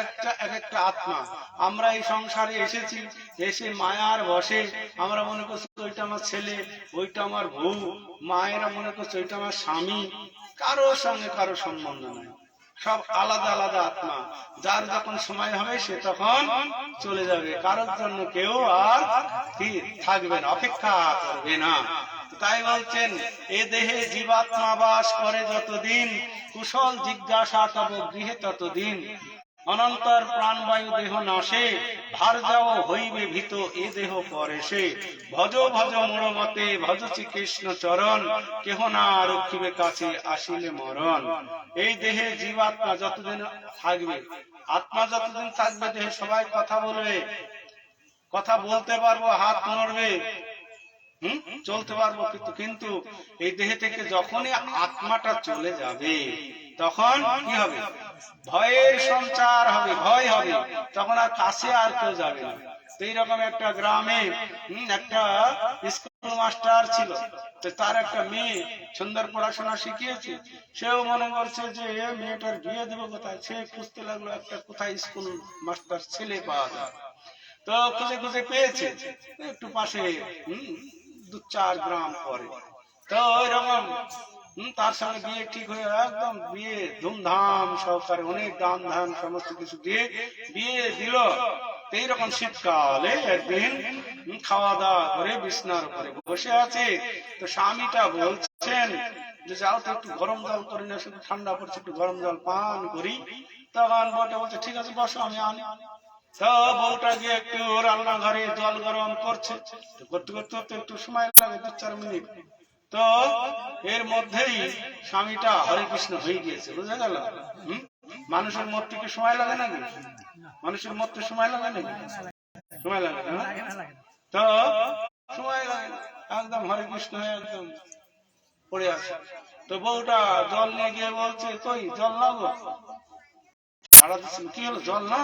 একটা আত্মা। আমরা এই সংসারে এসেছি, এসে মায়ার বসে আমরা মনে করছি ওইটা আমার ছেলে, ওইটা আমার বউ, মায়েরা মনে করছে ওইটা আমার স্বামী। কারোর সঙ্গে কারো সম্বন্ধ নাই, সব আলাদা আলাদা আত্মা। যার যখন সময় হবে সে তখন চলে যাবে, কারোর জন্য কেউ আর কি থাকবে না, অপেক্ষা করবে না। তাই বলছেন এ দেহে জীবাত্মা বাস করে যতদিন, কুশল জিজ্ঞাসা তব গৃহে ততদিন। অনন্তর প্রাণবায়ু দেহ নাশে, ভার যাও হইবে ভীত এ দেহ পরে সে। ভজ ভজ মোর মতে ভজ শ্রীকৃষ্ণ চরণ, কেহ না রক্ষিবে কাছে আসিলে মরণ। এই দেহে জীবাত্মা যতদিন থাকবে, আত্মা যতদিন থাকবে দেহে সবাই কথা বলবে, কথা বলতে পারবো, হাত নড়বে, চলতে পারবো, কিন্তু এই দেহে থেকে যখনই আত্মাটা চলে যাবে তখন কি হবে? ভয়ের সঞ্চার হবে, ভয় হবে, তখন আর কাছে আর কেউ যাবে না। এইরকম একটা গ্রামে একটা স্কুল মাস্টার ছিল, তো তার একটা মেয়ে সুন্দর পড়াশোনা শিখিয়েছে। সেও মনে করছে যে মেয়েটার বিয়ে দেবো কোথায়, সে খুঁজতে লাগলো একটা কোথায় স্কুল মাস্টার ছেলে পাওয়া যায়। তো খুঁজে খুঁজে পেয়েছে একটু পাশে, 2-4 গ্রাম পরে। তো ওইরকম তার সঙ্গে বিয়ে ঠিক হয়ে একদম বিয়ে ধুমধাম সহকারে অনেক দাম ধাম সমস্ত কিছু দিয়ে বিয়ে দিল। এইরকম শীতকালে একদিন খাওয়া দাওয়া করে বিছনার উপরে বসে আছে, তো স্বামীটা বলছেন যে যাও তো একটু গরম জল করে না, শুধু ঠান্ডা পড়ছে, একটু গরম জল পান করি। তখন বউটা বলছে ঠিক আছে বসো আমি আনি। তো বউটা গিয়ে একটু রান্নাঘরে জল গরম করছে, করতে করতে একটু সময় লাগে 2-4 মিনিট। তো এর মধ্যেই স্বামীটা হরে কৃষ্ণ হয়ে গিয়েছে। বুঝা গেল? মানুষের মরতে কি সময় লাগে নাকি? মানুষের মরতে সময় লাগে নাকি? সময় লাগে না, তো সময় লাগে না, একদম হরে কৃষ্ণ হয়ে একদম পড়ে আছে। তো বউটা জল নিয়ে গিয়ে বলছে কই জল লাগো, সারা দিচ্ছিল, কি হলো জল না?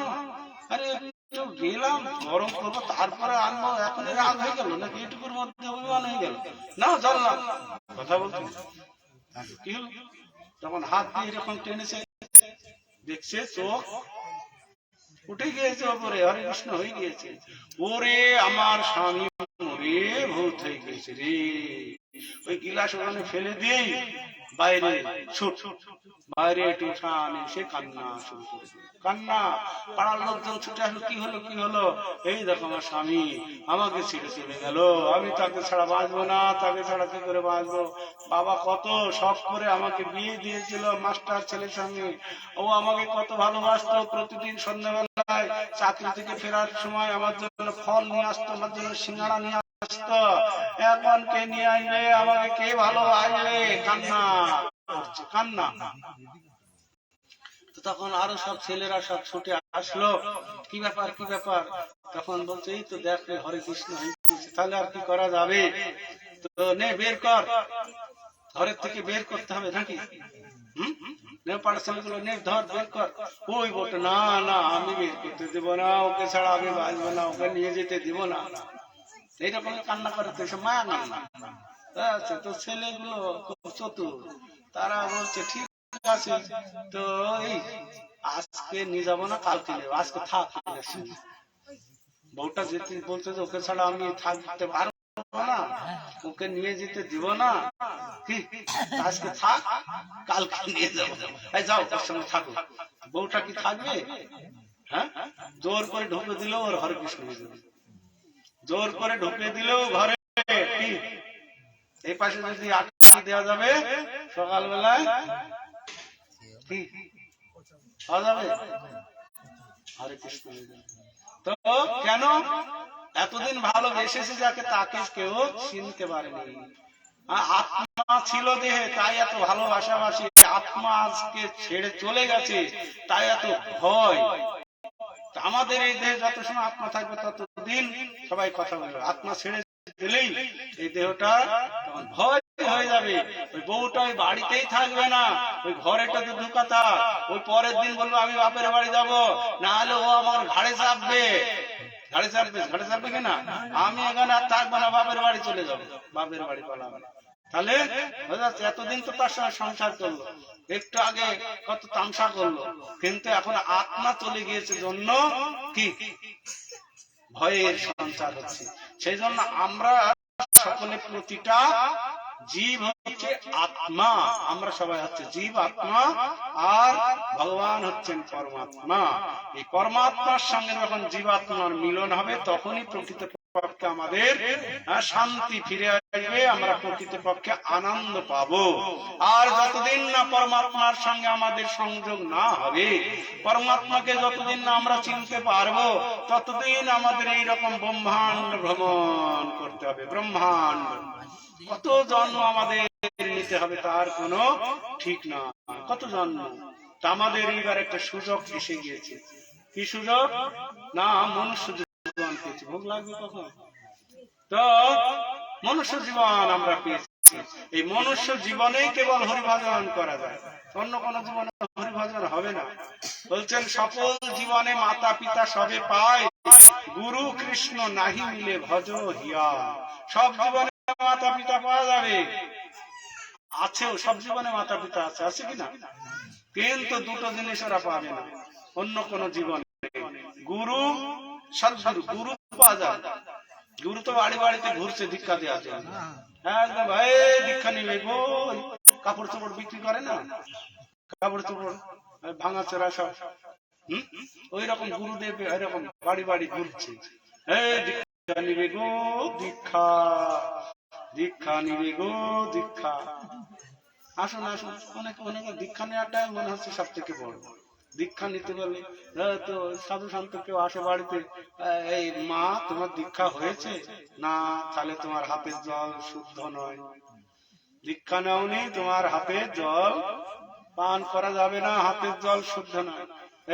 আরে একটু গেলাম গরম করবো তারপরে আনবো, এখন রাগ হয়ে গেল নাকি, এটুকুর মধ্যে অভিমান হয়ে গেল, না জল না। কথা বলছি কি হলো, তখন হাত দিয়ে এরকম টেনেছে, দেখছে চোখ উঠে গিয়েছে ওপরে, হরে কৃষ্ণ হয়ে গিয়েছে। ওরে আমার স্বামী মরে ভূত হয়ে গিয়েছে রে। ওই গিলাস ওখানে ফেলে দিয়ে বাইরে ছুট, বাইরে টুঠানে সে কান্না শুরু করে দিল। কান্না, পাড়ার লোকজন ছুটে আসলো, কি হলো কি হলো? এই দেখো আমার স্বামী আমাকে ছেড়ে চলে গেল, আমি তাকে ছাড়া বাঁচবো না, তাকে ছাড়া কি করে বাঁচবো? বাবা কত শখ করে আমাকে বিয়ে দিয়েছিল মাস্টার ছেলের সঙ্গে, ও আমাকে কত ভালোবাসতো, প্রতিদিন সন্ধ্যাবেলায় চাকরি থেকে ফেরার সময় আমার জন্য ফল নিয়ে আসতো, আমার জন্য সিঙ্গাড়া নিয়ে আসতো। এখন কে নিয়ে আসবে, আমাকে কে ভালোবাসবে? কান্না করছে, কান্না। তখন আরো সব ছেলেরা সব ছুটে আসলো, কি ব্যাপার কি ব্যাপার? তখন বলছে এই তো দেখ হরে কৃষ্ণ হয়ে গেছে, তাহলে আর কি করা যাবে? তো নে বের কর, ঘরের থেকে বের করতে হবে নাকি? পাড়া ছেলেগুলো নে ধর বের কর। ওই বলতো না না আমি বের করতে দেবো না, ওকে ছাড়া আমি বাঁচবো না, ওকে নিয়ে যেতে দিব না। এইরকম কান্না করে, তো এসব মায়া কান্না। আচ্ছা, তো ছেলেগুলো খুব চতুর, তারা বলছে ঠিক আছে, তো এই আজকে নিয়ে যাবো না, কালকে নেবো, আজকে থাক। বউটা যেতে বলছে যে ওকে ছাড়া আমি থাকতে পারবো না, ওকে নিয়ে যেতে দিব না, কি আজকে থাক কালকে নিয়ে যাবো। এই যাও ওর সঙ্গে থাকো। বউটা কি থাকবে? হ্যাঁ, জোর করে ঢুকে দিল ওর হরে কৃষ্ণ, জোর করে ঢুকে দিল ঘরে। এই পাশে যদি আটকে দেওয়া যাবে সকালবেলায় কি পাওয়া যাবে? হরে কৃষ্ণ। তো কেন? এতদিন ভালোবেসেছে যাকে, তাকে কেউ চিনতে পারেনি। আত্মা ছিল দেহে, তাই এত ভালোবাসাবাসি। আত্মা আজকে ছেড়ে চলে গেছে, তাই এত ভয়। আমাদের এই দেহে যত সময় আত্মা থাকবে ততদিন সবাই কথা বলবে। আত্মা ছেড়ে দিলেই এই দেহটা ভয় হয়ে যাবে। ওই বউটা ওই বাড়িতেই থাকবে না, ওই ঘরেটা তো ঢুকাতা। ওই পরের দিন বলবো আমি বাপের বাড়ি যাব, না হলে ও আমার ঘাড়ে চাপবে। ঘাড়ে চাপবে কিনা? আমি এখানে আর থাকবো না, বাপের বাড়ি চলে যাবো, বাপের বাড়ি পালাবে। তাহলে এতদিন তো তার সঙ্গে সংসার করলো, একটু আগে কত তামসা করলো, কিন্তু এখন আত্মা চলে গিয়েছে জন্য কি ভয়ের সঞ্চার হচ্ছে। সেই জন্য আমরা সকলে, প্রতিটা জীব হচ্ছে আত্মা, আমরা সবাই হচ্ছে জীব আত্মা, আর ভগবান হচ্ছেন পরমাত্মা। এই পরমাত্মার সঙ্গে যখন জীবাত্মার মিলন হবে, তখনই প্রকৃতপক্ষে আমাদের শান্তি ফিরে আসবে, আমরা প্রকৃতপক্ষে আনন্দ পাবো। আর যতদিন না পরমাত্মার সঙ্গে আমাদের সংযোগ না হবে, পরমাত্মাকে যতদিন না আমরা চিনতে পারবো, ততদিন আমাদের এইরকম ব্রহ্মাণ্ড ভ্রমণ করতে হবে। ব্রহ্মাণ্ড কত জন্ম আমাদের নিতে হবে তার কোনো ঠিক না, কত জন্ম। তা আমাদের এইবার একটা সুযোগ এসে গিয়েছে। কি সুযোগ? না, মনুষ্য জীবন পেয়েছি। ভোগ লাগবে কখন? তো মনুষ্য জীবন আমরা পেয়েছি। এই মনুষ্য জীবনেই কেবল হরিভজন করা যায়, অন্য কোন জীবনে হরিভজন হবে না। বলছেন সকল জীবনে মাতা পিতা সবে পায়, গুরু কৃষ্ণ নাহি মিলে ভজ হিয়া। সব জীবনে মাতা পিতা পাওয়া যাবে, আছেও, সব জীবনে মাতা পিতা আছে, আছে কিনা? কিন্তু দুটো জিনিস ওরা পাবে না অন্য কোন জীবনে, গুরু, সদ্গুরু। গুরু পাওয়া যায়, গুরু তো বাড়ি বাড়িতে ঘুরছে দীক্ষা দেওয়ার জন্য। একদম ভাই দীক্ষা নিবে গো, কাপড় চোপড় বিক্রি করে না, কাপড় চোপড় ভাঙা চোরা সব, ওই রকম গুরুদেব এরকম বাড়ি বাড়ি ঘুরছে। দীক্ষা নিবে গো, দীক্ষা, দীক্ষা নিবে গো, দীক্ষা। আসুন আসুন, অনেকে দীক্ষা নেওয়াটাই মনে হচ্ছে সব থেকে বড়। দীক্ষা নিতে বলে তো সাধু সন্ত কেউ আসে বাড়িতে, এই মা তোমার দীক্ষা হয়েছে না? তাহলে তোমার হাতের জল শুদ্ধ নয়। দীক্ষা নেওনি, তোমার হাতের জল পান করা যাবে না, হাতের জল শুদ্ধ নয়।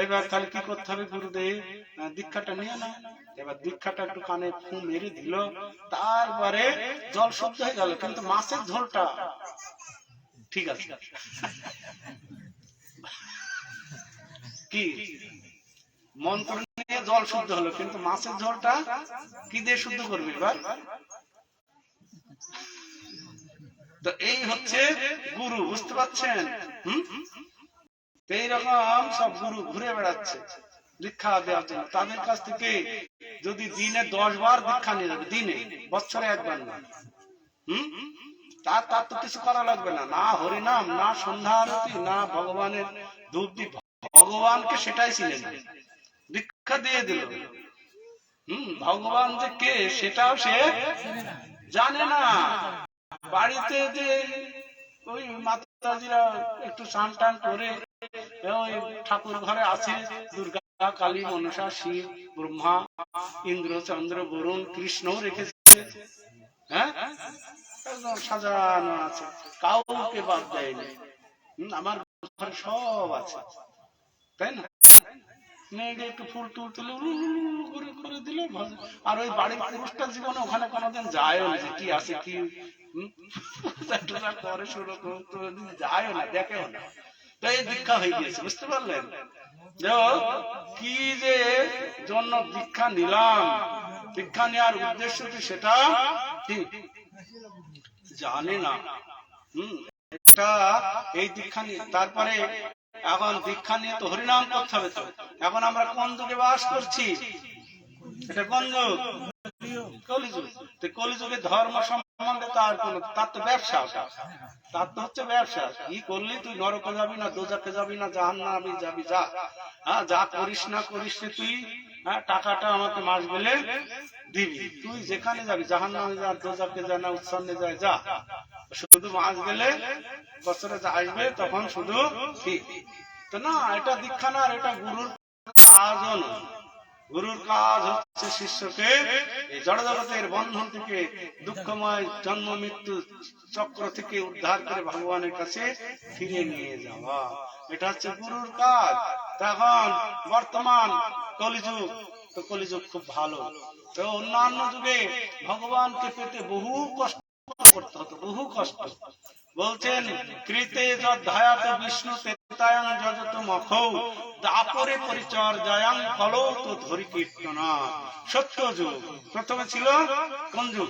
এবার তাহলে কি করতে হবে? গুরুদেব দীক্ষাটা নিয়ে না। এবার দীক্ষাটা একটু কানে ফু মেরে দিল, তারপরে জল শুদ্ধ হয়ে গেল, কিন্তু মাছের ঝোলটা ঠিক আছে। কি মন্ত্র নিয়ে জল শুদ্ধ হলো, কিন্তু মাছের ঝোলটা কি দিয়ে শুদ্ধ করবে? এবার তো এই হচ্ছে গুরু, বুঝতে পারছেন? এইরকম সব গুরু ঘুরে বেড়াচ্ছে দীক্ষা দেওয়ার জন্য। তাদের কাছ থেকে যদি দিনে 10 বার দীক্ষা নিয়ে যাবে, দিনে, বছরে একবার না, তার তো কিছু করা লাগবে না, না হরিনাম, না সন্ধ্যা আরতি, না ভগবানের ধূপ দীপ। ভগবানকে সেটাই ছিলেন, দীক্ষা দিয়ে দিল। ভগবান যে কে সেটাও সে জানে না। বাড়িতে যে ওই মাতাজিরা একটু স্নান টান করে ওই ঠাকুর ঘরে আছে, দুর্গা, কালী, মনসা, শিব, ব্রহ্মা, ইন্দ্র, চন্দ্র, বরুণ, কৃষ্ণও রেখেছে, হ্যাঁ একদম সাজানো আছে, কাউকে বাদ দেয়নি। আমার ঘরে সব আছে, তাই না? মেয়েকে একটু ফুল টুল তুলে করে দিলে। আর ওই বাড়ির পুরুষটার জীবনে ওখানে কোনোদিন যায়ও না, কি আছে কি করে শুরু যায়ও না, দেখেও না। তো এই দীক্ষা হয়ে গিয়েছে, বুঝতে পারলেন? কি যে জন্য দীক্ষা নিলাম, দীক্ষা নেওয়ার উদ্দেশ্য কি সেটা ঠিক জানে না। এটা এই দীক্ষা নিয়ে, তারপরে এখন দীক্ষা নিয়ে তো হরিনাম করতে হবে। তো এখন আমরা কোন যুগে বাস করছি? এটা কোন যুগ? কলিযুগ। কলিযুগে ধর্ম সম্বন্ধে তার তো ব্যবসা, তার তো হচ্ছে ব্যবসা। কি করলি তুই? নরকে যাবি না, দোজাকে যাবি না, জাহান্নামে যাবি, যা। হ্যাঁ, যা করিস না করিস তুই, হ্যাঁ টাকাটা আমাকে মাস গেলে দিবি। তুই যেখানে যাবি, জাহান্নামে যা, দোজাকে যা, না উৎসন্নে যায়, যা। শুধু মাস গেলে বছরে যা আসবে তখন শুধু ঠিক। তো না, এটা দীক্ষা না, এটা গুরুর কাজও নয়। গুরুর কাজ হচ্ছে শিষ্যকে এই জড়জগতের বন্ধন থেকে, দুঃখময় জন্ম মৃত্যু চক্র থেকে উদ্ধার করে ভগবানের কাছে ফিরে নিয়ে যাওয়া। এটা হচ্ছে গুরুর কাজ। তখন বর্তমান কলিযুগ, তো কলিযুগ খুব ভালো। তো অন্যান্য যুগে ভগবানকে পেতে বহু কষ্ট করতে হতো, বহু কষ্ট। বলছেন কৃতে যদ্ধায়াত বিষ্ণু তেতায়ং যজত মখৌ দাপরে পরিচর্যায়ং ফলৌ তো ধরি কীর্তনা। সত্য যুগ প্রথমে ছিল কোন যুগ?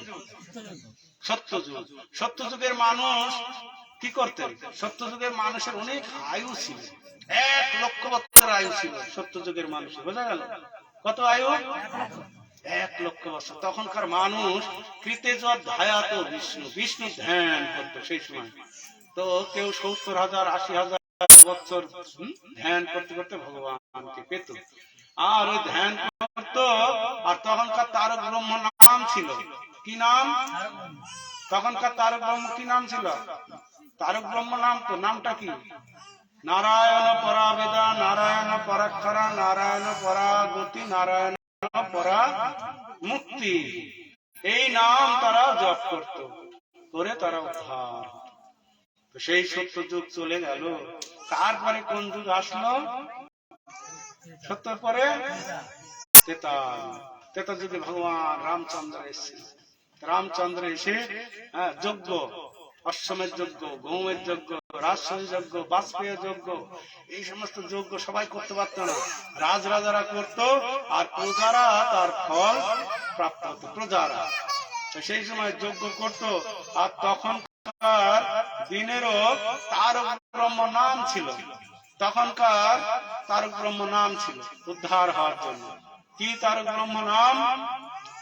সত্য যুগ। সত্য যুগের মানুষ কি করতেন? সত্য যুগের মানুষের অনেক আয়ু ছিল, 1 লক্ষ বছর আয়ু ছিল সত্য যুগের মানুষের। বোঝা গেল কত আয়ু? 1 লক্ষ বছর। তখনকার মানুষ কৃতে যদ্ধায়াত বিষ্ণু, বিষ্ণু ধ্যান করতো সেই সময়। তো কেউ 70,000 80,000 বছর ধ্যান করতে করতে ভগবানকে পেত। আর ওই ধ্যান করতো। আর তখনকার তারক ব্রহ্ম নাম ছিল কি নাম? তখনকার তারক ব্রহ্ম কি নাম ছিল? তারক ব্রহ্ম নাম তো, নামটা কি? নারায়ণ পরাবেদা, নারায়ণ পরাক্ষরা, নারায়ণ পরাগতি, নারায়ণ পরা মুক্তি। এই নাম তারা জপ করত, করে তারা উদ্ধার। তো সেই সত্য যুগ চলে গেল। তারপরে কোন যুগ আসলো? সত্যর পরে ত্রেতা। ত্রেতা যুগে ভগবান রামচন্দ্র এসেছে। রামচন্দ্র এসে যজ্ঞ, অশ্বমের যজ্ঞ, গৌমের যজ্ঞ, রাজসূয় যজ্ঞ, বাজপেয় যজ্ঞ, এই সমস্ত যজ্ঞ সবাই করতে পারত না, রাজরাজারা করত। আর প্রজারা তার ফল প্রাপ্ত হতো, প্রজারা। সেই সময় যজ্ঞ করত। আর তখনকার দিনেরও তারক ব্রহ্ম নাম ছিল, তখনকার তারক ব্রহ্ম নাম ছিল উদ্ধার হওয়ার জন্য। কি তারক ব্রহ্ম নাম?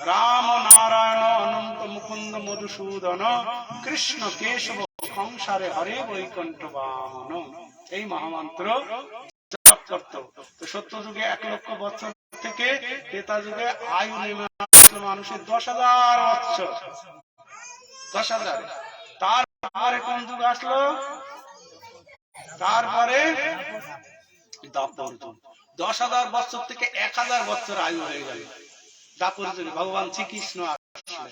রাম নারায়ণ অনন্ত মুকুন্দ মধুসূদন কৃষ্ণ কেশব সংসারে হরে বৈকুণ্ঠ বামন। এই মহামন্ত্র জপ করত। তো সত্য যুগে 1 লক্ষ বছর থেকে ত্রেতা যুগে আয়ু নেমে আসলো মানুষের 10,000 বছর, 10,000। তারপরে কোন যুগ আসলো? তারপরে দাপর যুগ। 10,000 বছর থেকে 1,000 বছর আয়ু হয়ে গেল দাপর যুগে। ভগবান শ্রীকৃষ্ণ আসলেন।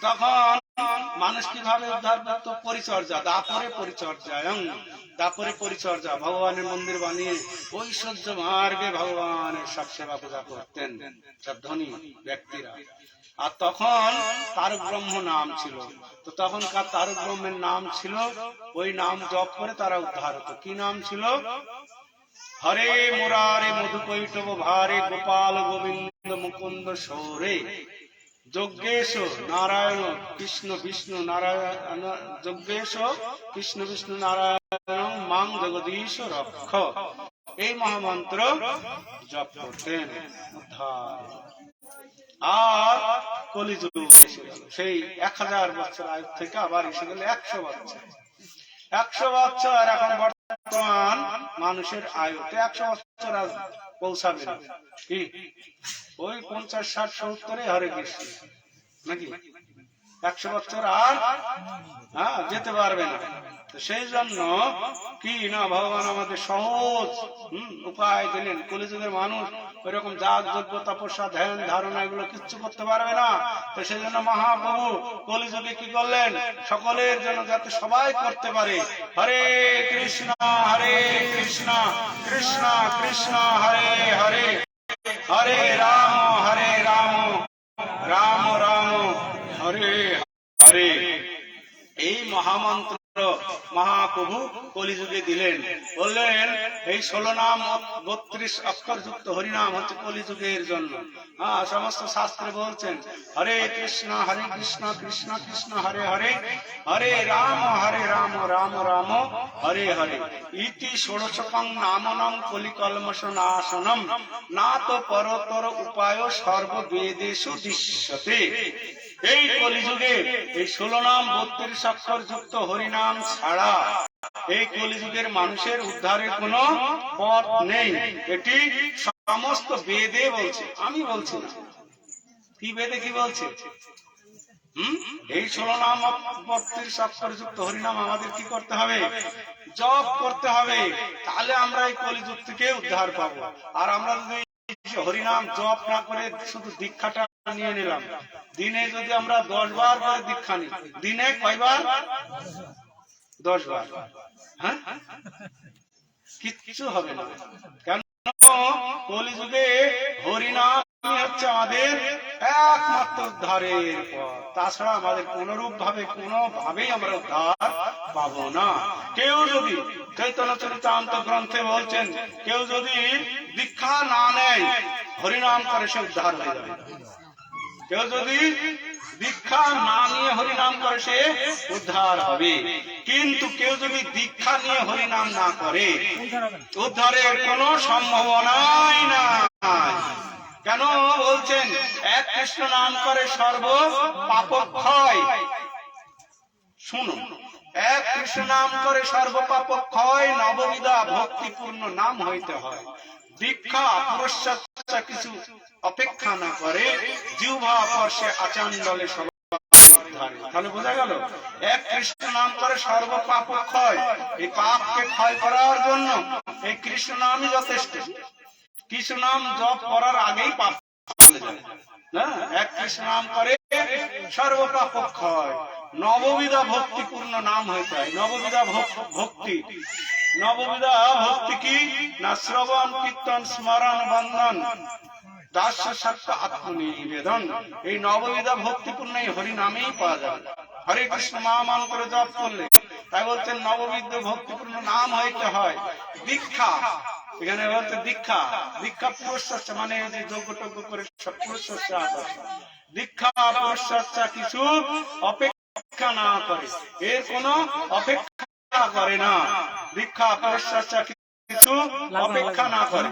তখন মানুষ কিভাবে উদ্ধার করত? পরিচর্যা, দাপরে পরিচর্যায়ং, দাপরে পরিচর্যা। ভগবানের মন্দির বানিয়ে ঐশ্বর্য মার্গে ভগবানের সব সেবা পূজা করতেন সব ধনী ব্যক্তিরা। আর তখন তারক ব্রহ্ম নাম ছিল। তো তখনকার তারক ব্রহ্মের নাম ছিল, ওই নাম জপ করে তারা উদ্ধার হতো। কি নাম ছিল? হরে মুরারে মধুকৈটব ভারে গোপাল গোবিন্দ মুকুন্দ সৌরে যজ্ঞেশ নারায়ণ কৃষ্ণ বিষ্ণু নারায়ণ, যজ্ঞেশ কৃষ্ণ বিষ্ণু নারায়ণ মাং জগদীশ রক্ষ। এই মহামন্ত্র জপ করতেন উদ্ধার। আর কলিযুগ এসে গেল। সেই 1000 বছর আয়ু থেকে আবার এসে গেল 100 বছর। 100 বছর এখন বর্তমান মানুষের আয়ু। 100 বছর আজ পৌঁছাবে না, কি ওই 50 60 70 হরে কৃষ্ণ নাকি? 100 বছর আর যেতে পারবে না। তো সেই জন্য কি না ভগবান আমাদের সহজ উপায় দিলেন। কলিযুগের মানুষ ওই রকম যাগ যজ্ঞ তপস্যা ধ্যান ধারণা এগুলো কিচ্ছু করতে পারবে না। তো সেই জন্য মহাপ্রভু কলিযুগে কি করলেন? সকলের জন্য যাতে সবাই করতে পারে, হরে কৃষ্ণ কৃষ্ণ কৃষ্ণ হরে হরে, হরে রাম রাম রাম হরে হরে। এই মহামন্ত্র মহাপ্রভু কলিযুগে দিলেন। বললেন এই 16 নাম 32 অক্ষর যুক্ত হরিনাম হচ্ছে কলিযুগের জন্য। সমস্ত শাস্ত্রে বলছেন হরে কৃষ্ণ কৃষ্ণ কৃষ্ণ হরে হরে, হরে রাম রাম রাম হরে হরে। ইতি ষোড়শকং নামনং কলিকলমশ নাশনম না তো পরতর উপায় সর্ববেদেষু দৃশ্যতে। এই কলিযুগে এই 16 নাম 32 অক্ষর যুক্ত হরিনাম ছাড়া এই কলিযুগের মানুষের উদ্ধারের কোন পথ নেই। এটি সমস্ত বেদে বলছে, আমি বলছি না। কি বেদে কি বলছে? এই 16 নাম 32 অক্ষর যুক্ত হরিনাম আমাদের কি করতে হবে? জপ করতে হবে। তাহলে আমরা এই কলিযুগ থেকে উদ্ধার পাবো। আর আমরা যদি হরিনাম জপ না করে শুধু দীক্ষাটা নিয়ে নিলাম, দিনে যদি আমরা 10 বার করে দীক্ষা নিই, দিনে কয়বার? 10 বার। হ্যাঁ, কিছু হবে না। কেন? কলিযুগে হরিনাম হচ্ছে আমাদের একমাত্র উদ্ধারের পথ। তাছাড়া আমাদের কোনোভাবেই আমরা উদ্ধার পাবো না। কেউ যদি চৈতন্য চরিতামৃত গ্রন্থে বলছেন, কেউ যদি দীক্ষা না নেয়, হরিনাম করে সে উদ্ধার হয়ে যাবে। কেউ যদি দীক্ষা না নিয়ে হরিনাম করে সে উদ্ধার হবে। কিন্তু কেউ যদি দীক্ষা নিয়ে হরিনাম না করে, উদ্ধারের কোনো সম্ভাবনাই নাই। কেন বলছেন? এক কৃষ্ণ নাম করে সর্ব পাপক্ষয়। শুনুন, এক কৃষ্ণ নাম করে সর্ব পাপক্ষয়, নববিধা ভক্তিপূর্ণ নাম হইতে হয়। দীক্ষা পুরস্কার কিছু অপেক্ষা না করে, জিহ্বা স্পর্শে আচাণ্ডলে সবাই উদ্ধারে। তাহলে বোঝা গেল, এক কৃষ্ণ নাম করে সর্ব পাপক্ষয়। এই পাপকে ক্ষয় করার জন্য এই কৃষ্ণ নামই যথেষ্ট। কৃষ্ণ নাম জপ করার আগেই পাপ চলে যায় না। এক কৃষ্ণ নাম করে সর্ব পাপক্ষয়, নববিধা ভক্তিপূর্ণ নাম হইতে হয়। নববিধা ভক্তি, নববিধা ভক্তি কি না? শ্রবণ, কীর্তন, স্মরণ, বন্দন, দাস্য, সত্য, আত্মনিবেদন। এই নববিধা ভক্তিপূর্ণ এই হরি নামেই পাওয়া যায়। হরে কৃষ্ণ মহামন্ত্র জপ করলে, তাই বলছেন নববিধ ভক্তিপূর্ণ নাম হইতে হয়। দীক্ষা, এখানে বলতে দীক্ষা, দীক্ষা পুরস্কার মানে যে যোগ্য টোগ্য করে সব পুরস্কার। দীক্ষা পুরস্কার কিছু অপেক্ষা না করে, এর কোনো অপেক্ষা করে না। দীক্ষা পুরস্কার কিছু অপেক্ষা না করে।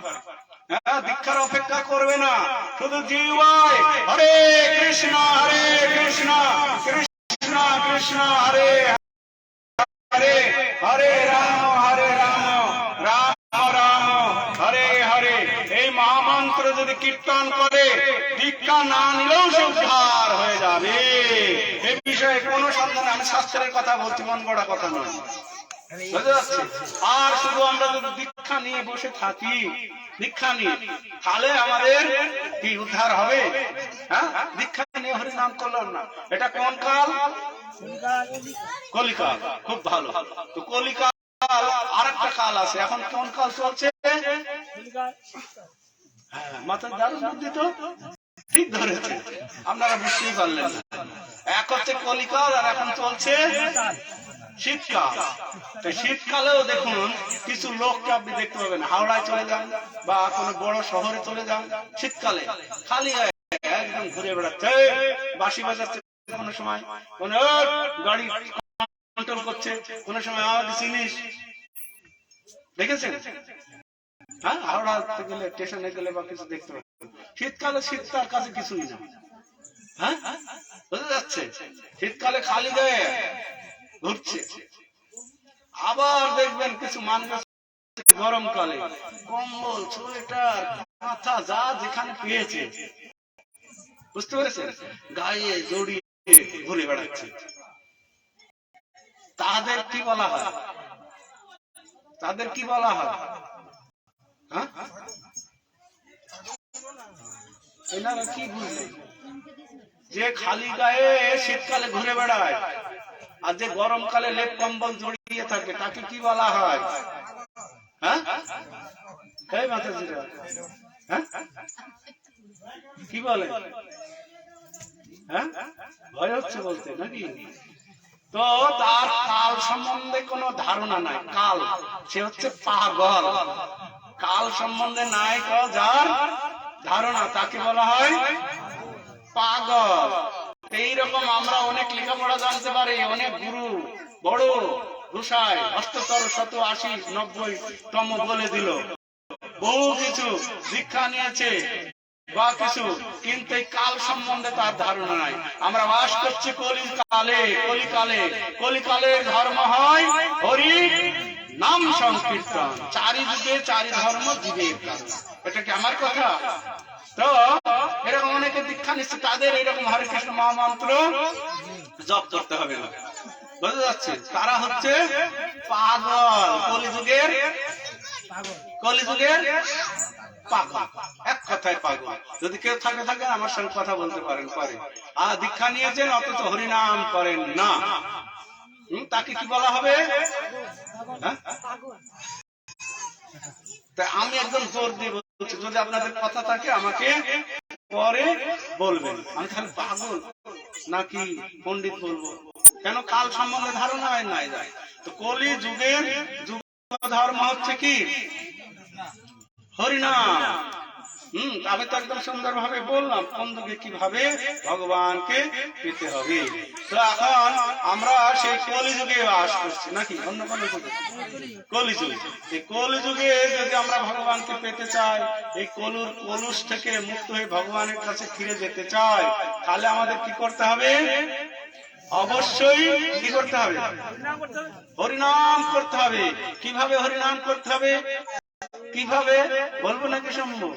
হ্যাঁ, দীক্ষার অপেক্ষা করবে না, শুধু জিহ্বায় হরে কৃষ্ণ কৃষ্ণ কৃষ্ণ হরে হরে, হরে রাম রাম রাম হরে হরে, এই মহামন্ত্র যদি কীর্তন করে, দীক্ষা না নিলেও সে উদ্ধার হয়ে যাবে। এই বিষয়ে কোন সন্দেহ, আমি শাস্ত্রের কথা বলছি, মন গড়া কথা নয়। আর শুধু আমরা যদি দীক্ষা নিয়ে বসে থাকি, দীক্ষা নিয়ে, তাহলে আমাদের কি উদ্ধার হবে? হ্যাঁ, দীক্ষা নিয়ে হরি নাম করলাম না। এটা কোন কাল? কলিকাল। খুব ভালো। তো কলিকাল আর একটা কাল আছে। এখন কোন কাল চলছে? হ্যাঁ, মাথায় দারুণ বুদ্ধি তো, ঠিক ধরেছে, আপনারা বুঝতেই পারলেন না। এক হচ্ছে কলিকাল, আর এখন চলছে শীতকাল। তো শীতকালেও দেখুন কিছু লোককে আপনি দেখতে পাবেন, হাওড়ায় চলে যান বা কোনো বড় শহরে চলে যান, শীতকালে খালি একদম ঘুরে বেড়াচ্ছে, বাঁশি বাজাচ্ছে, কোনো সময় কোন গাড়ি কন্ট্রোল করছে, কোন সময় আমাকে চিনিস, দেখেছেন? হ্যাঁ, হাওড়াতে গেলে, স্টেশনে গেলে বা কিছু দেখতে পাবেন। শীতকালে শীতকাল কাছে কিছুই না। হ্যাঁ, বোঝা যাচ্ছে? শীতকালে খালি গায়ে ঘুরছে। আবার দেখবেন কিছু মানুষ গরমকালে কম্বল, সোয়েটার, মাথা যা যেখানে পেয়েছে, বুঝতে পেরেছেন, গায়ে জড়িয়ে ঘুরে বেড়াচ্ছে। তাদের কি বলা হয়? তাদের কি বলা হয়? হ্যাঁ, এনারা কি বুঝলেন? যে খালি গায়ে শীতকালে ঘুরে বেড়ায় আর যে গরমকালে লেপ কম্বল জড়িয়ে থাকে, তাকে কি বলা হয়? হ্যাঁ, এই মাতাজিরা, হ্যাঁ, কি বলে? হ্যাঁ, ভয় হচ্ছে বলতে নাকি? তো তার কাল সম্বন্ধে কোনো ধারণা নাই। কাল, সে হচ্ছে পাগল। কাল সম্বন্ধে নাই যার ধারণা, তাকে বলা হয় পাগল। এইরকম আমরা অনেক লেখাপড়া জানতে পারি, অনেক গুরু বড় ঘোষায় 8880-90তম বলে দিল, বহু কিছু দীক্ষা নিয়েছে বা কিছু, কিন্তু এই কাল সম্বন্ধে তার ধারণা নাই। আমরা বাস করছি কলিকালে। কলিকালের ধর্ম হয় হরি নাম সংকীর্তন। চারি যুগে চারি ধর্ম জীবের কারণ। এটা কি আমার কথা? তো এরকম অনেকে দীক্ষা নিচ্ছে, তাদের এরকম হরে কৃষ্ণ মহামন্ত্র জপ করতে হবে না। বোঝা যাচ্ছে? তারা হচ্ছে কলিযুগের পাগল, এক কথায় পাগল। যদি কেউ থাকে আমার সঙ্গে কথা বলতে পারে। আর দীক্ষা নিয়েছেন অথচ হরিনাম করেন না, তাকে কি বলা হবে? তাই আমি একদম জোর দিয়ে বলছি, যদি আপনাদের কথা থাকে আমাকে পরে বলবেন। আমি তাহলে পাগল নাকি পণ্ডিত বলবো? কেন? কাল সম্বন্ধে ধারণা হয় নাই যায়। তো কলি যুগের যুগ ধর্ম হচ্ছে কি? হরিনাম। আমি তো একদম সুন্দর ভাবে বললাম কোন যুগে কিভাবে ভগবানকে পেতে হবে। তো এখন আমরা সেই কলিযুগে বাস করছি নাকি অন্য কোন যুগে? কলিযুগে। এই কলিযুগে যদি আমরা ভগবানকে পেতে চাই, এই কলুষ থেকে মুক্ত হয়ে ভগবানের কাছে ফিরে যেতে চাই, তাহলে আমাদের কি করতে হবে? অবশ্যই কি করতে হবে? হরিনাম করতে হবে। কিভাবে হরিনাম করতে হবে? কিভাবে বলবো নাকি সম্ভব?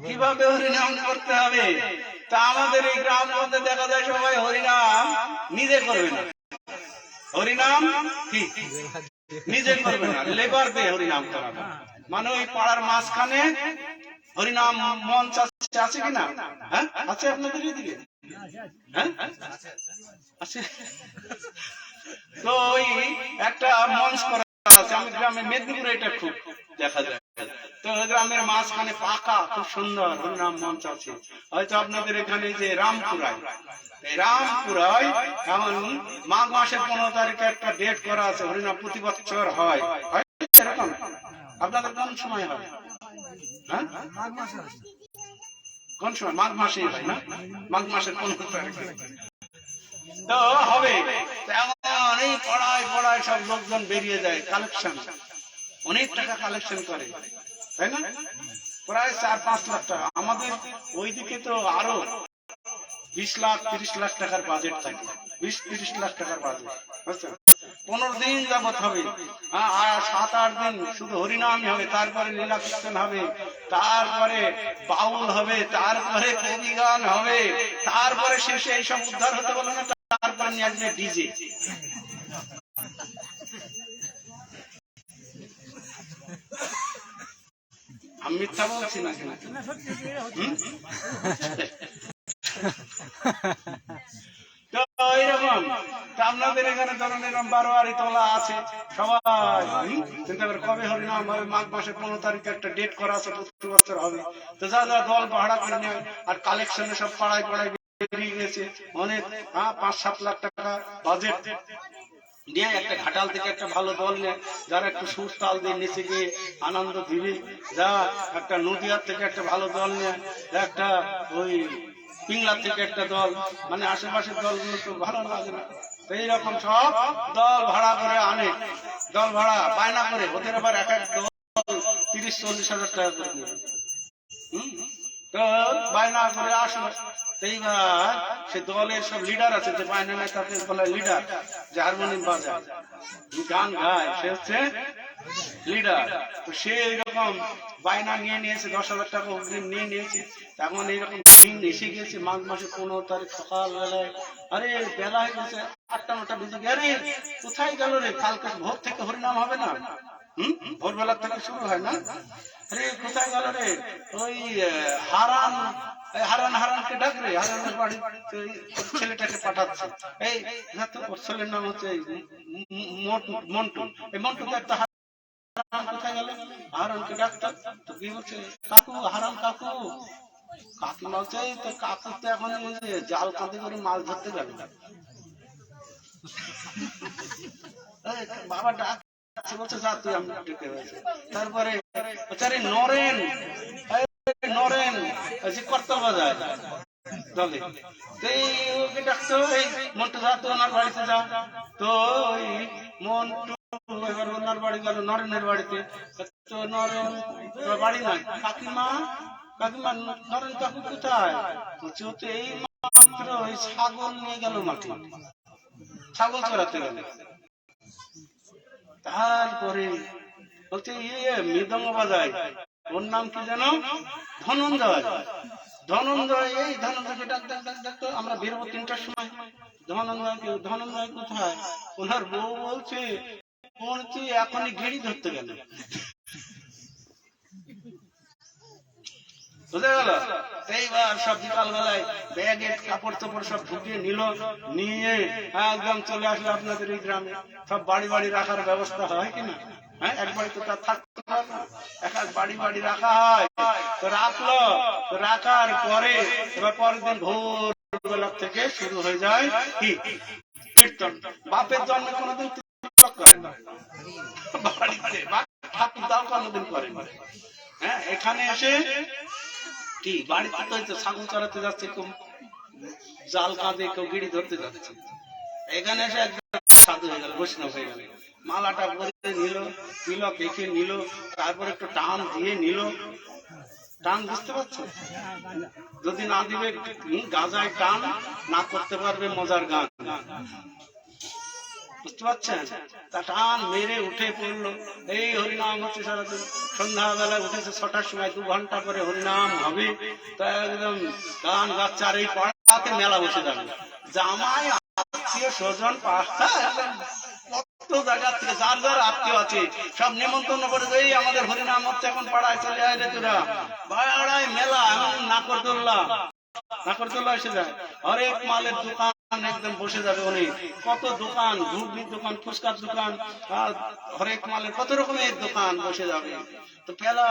কিভাবে হরিনাম করতে হবে? তা আমাদের এই গ্রাম মধ্যে দেখা যায় সবাই হরিনাম নিজে করবে না। হরিনাম কি নিজে করবে না, লেবার দিয়ে হরিনাম করাবে। মানে ওই পাড়ার মাঝখানে হরিনাম মঞ্চ আছে কিনা? হ্যাঁ আছে আপনাদের এদিকে? হ্যাঁ আছে। তো ওই একটা মঞ্চ করা আছে। আমি গ্রামে মেদিনীপুরে এটা খুব দেখা যায়। তো গ্রামের মাঝখানে পাকা খুব সুন্দর হরিনাম মঞ্চ আছে। হয়তো আপনাদের এখানে যে রামপুরায়, এই রামপুরায় এমন মাঘ মাসের 15 তারিখে একটা ডেট করা আছে, হরিনাম প্রতি বছর হয়। এরকম আপনাদের কোন সময় হয়? হ্যাঁ কোন সময়? মাঘ মাসেই হয় না? মাঘ মাসের 15 তারিখে তো হবে। এমন এই পড়ায় সব লোকজন বেরিয়ে যায়, কালেকশন অনেক টাকা কালেকশন করে, তাই না? প্রায় 4-5 লাখ টাকা। আমাদের ওইদিকে তো আরো 20 লাখ 30 লাখ টাকার বাজেট থাকে। 20-30 লাখ টাকার বাজেট, বুঝছেন? 15 দিন যাবত হবে। আর 7-8 দিন শুধু হরিনামই হবে। তারপরে লীলা কীর্তন হবে, তারপরে বাউল হবে, তারপরে কবি গান হবে, তারপরে শেষে এইসব উদ্ধার হতে বলে না, তারপরে নিয়ে আসবে ডিজে। আমি মিথ্যা বলছি না কেন? তো এইরকম আপনাদের এখানে ধরুন এরকম 12 তোলা আছে, সবাই চিন্তা করে কবে হরিনাম হবে। মাঘ মাসের 15 তারিখে একটা ডেট করা আছে, প্রতি বছর হবে। তো যা দল ভাড়া করে নেয়, আর কালেকশনে সব পাড়ায় বেরিয়ে গেছে অনেক 5-7 লাখ টাকা বাজেট নিয়ে একটা ঘাটাল থেকে একটা ভালো দল নেয়, যারা একটু সুর তাল দিয়ে নিচে গিয়ে আনন্দ দিবে। যা একটা নদীয়ার থেকে একটা ভালো দল নেয়, একটা ওই পিংলার থেকে একটা দল, মানে আশেপাশের দলগুলো তো ভালো লাগে না। তো এইরকম সব দল ভাড়া করে আনে, দল ভাড়া বায়না করে। ওদের আবার এক এক দল 30-40 হাজার টাকা করে নেবে। তো বায়না করে আসলো। এইবার সে দলের সব লিডার আছে, যে বায়না নেয় তাকে বলে লিডার, যে হারমোনিয়াম বাজায় গান গায়, সে হচ্ছে লিডার। তো সে এইরকম বায়না নিয়ে নিয়েছে, 10,000 টাকা অগ্রিম নিয়ে নিয়েছে। তেমন এইরকম দিন এসে গেছে মাঘ মাসের 15 তারিখ সকাল বেলায়। আরে বেলা হয়ে গেছে 8টা-9টা বেজে গেছে। আরে কোথায় গেল রে? কালকে ভোর থেকে হরিনাম হবে না? ভোরবেলার থেকে শুরু হয় না? আরে কোথায় গেল রে? ওই হারানকে ডাক রে, হারানের বাড়ি ছেলেটাকে পাঠাচ্ছে। এই ছেলের নাম হচ্ছে মন্টু। এই মন্টুকে একটা কোথায় গেল? হারানকে ডাক্তার। তো কি বলছে? কাকু, হারান কাকু। কাকু বলছে তো কাকু তো এখন জাল কাঁদে করে মাছ ধরতে যাবে। বাবা ডাক বলছে যা তুই, আমি ডেকে হয়েছে। তারপরে নরেন যে করতাল বাজায় দলে, ওকে ডাকতো, এই মন্টু যা তো ওনার বাড়িতে যা। তো ওই মন্টু এবার ওনার বাড়ি গেল, নরেনের বাড়িতে। তো নরেন বাড়ি নাই। কাকিমা নরেন কাকু কোথায়? বলছে ও তো এই মাত্র ওই ছাগল নিয়ে গেল মাঠে, ছাগল চড়াতে গেল। তারপরে বলছে মৃদঙ্গ বাজায়, ওর নাম কি যেন? ধনঞ্জয়। এই ধনঞ্জয়কে ডাকতো। আমরা বেরোবো 3টার সময়। ধনঞ্জয় কোথায়? ওনার বউ বলছে এখনই গেড়ি ধরতে গেল। বুঝে গেল? এইবার সব বিকালবেলায় ব্যাগে কাপড় চোপড় সব ঢুকিয়ে নিল, নিয়ে একদম চলে আসলো আপনাদের এই গ্রামে। সব বাড়ি বাড়ি রাখার ব্যবস্থা হয় কিনা? হ্যাঁ, এক বাড়ি তো তার থাকতে পারে না, এক এক বাড়ি বাড়ি রাখা হয়। তো রাখলো, তো রাখার পরে এবার পরের দিন ভোর বেলা থেকে শুরু হয়ে যায় কি কীর্তন। বাপের জন্ম কোনোদিন তিলক করে না বাড়িতে, ঠাকুর দাও কোনোদিন করে না। হ্যাঁ, এখানে এসে কি বাড়িতে তো ছাগল চড়াতে যাচ্ছে, কেউ জাল কাঁধে, কেউ গিড়ি ধরতে যাচ্ছে। এখানে এসে একদম সাধু হয়ে গেল, বৈষ্ণব হয়ে গেল। মালাটা পরে নিল, তিলক এঁকে নিল, তারপর একটু টান দিয়ে নিল। টান বুঝতে পারছো? যদি না দিবে গাজায় টান না করতে পারবে মজার গান, বুঝতে পারছেন? তা টান মেরে উঠে পড়লো, এই হরিনাম হচ্ছে সারাদিন। সন্ধ্যাবেলায় উঠেছে 6টার সময়, 2 ঘন্টা করে হরিনাম হবে। তা একদম গান গাচ্ছে। আর এই পাড়াতে মেলা বসে যাবে, জামাই আত্মীয় স্বজন পাড়া কত জায়গা থেকে যার যার আত্মীয় আছে সব নিমন্ত্রণ করে, এই আমাদের হরিনাম হচ্ছে এখন পাড়ায়, চলে আয় রে তোরা। পাড়ায় মেলা, এমন নাকরদোল্লা এসে যায়। হরেক মালের দোকান একদম বসে যাবে অনেক, কত দোকান, ঘুগনির দোকান, ফুচকার দোকান, হরেক মালের কত রকমের দোকান বসে যাবে। তো পেলা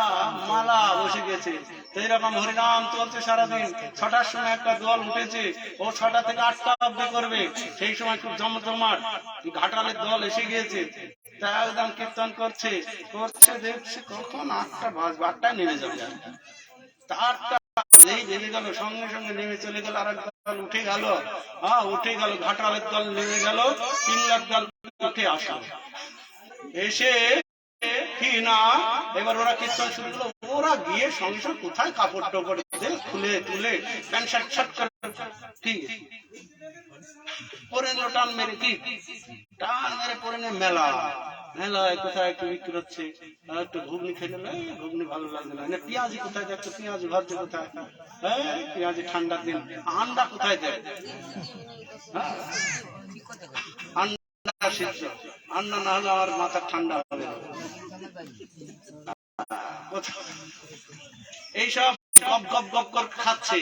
মালা বসে গেছে। তো এরকম হরিনাম চলছে সারাদিন। 6টার সময় একটা দল উঠেছে, ও 6টা থেকে 8টা অব্দি করবে। সেই সময় খুব জমজমাট ঘাটালের দল এসে গিয়েছে। তা একদম কীর্তন করছে, দেখছে কখন 8টা বাজবে, 8টায় নেমে যাবে। তারটা যেই বেজে গেল, সঙ্গে সঙ্গে নেমে চলে গেল। আর এক দল উঠে গেল, উঠে গেল, ঘাটালের দল নেমে গেল, 3 লাখ দল উঠে আসলো। এসে কি না, এবার ওরা কীর্তন শুরু করলো। ওরা গিয়ে সঙ্গে সঙ্গে কোথায় কাপড় টাপড় খুলে তুলে প্যান্ট শার্ট শার্ট করে ঠিক পরে নিল, টান মেরে পরে নিয়ে মেলায় কোথায় একটু বিক্রি হচ্ছে, একটু ঘুগনি খেয়ে নিল, ঘুগনি ভালো লাগছে না। পেঁয়াজি কোথায় দেখছো, পেঁয়াজি ভাবছে কোথায়, হ্যাঁ পেঁয়াজি ঠান্ডার দিন। আন্ডা কোথায় দেয়, আন্ডা সিদ্ধ, আন্ডা না হলে আমার মাথা ঠান্ডা হবে। এইসব গপ গপ গপ গপ খাচ্ছে,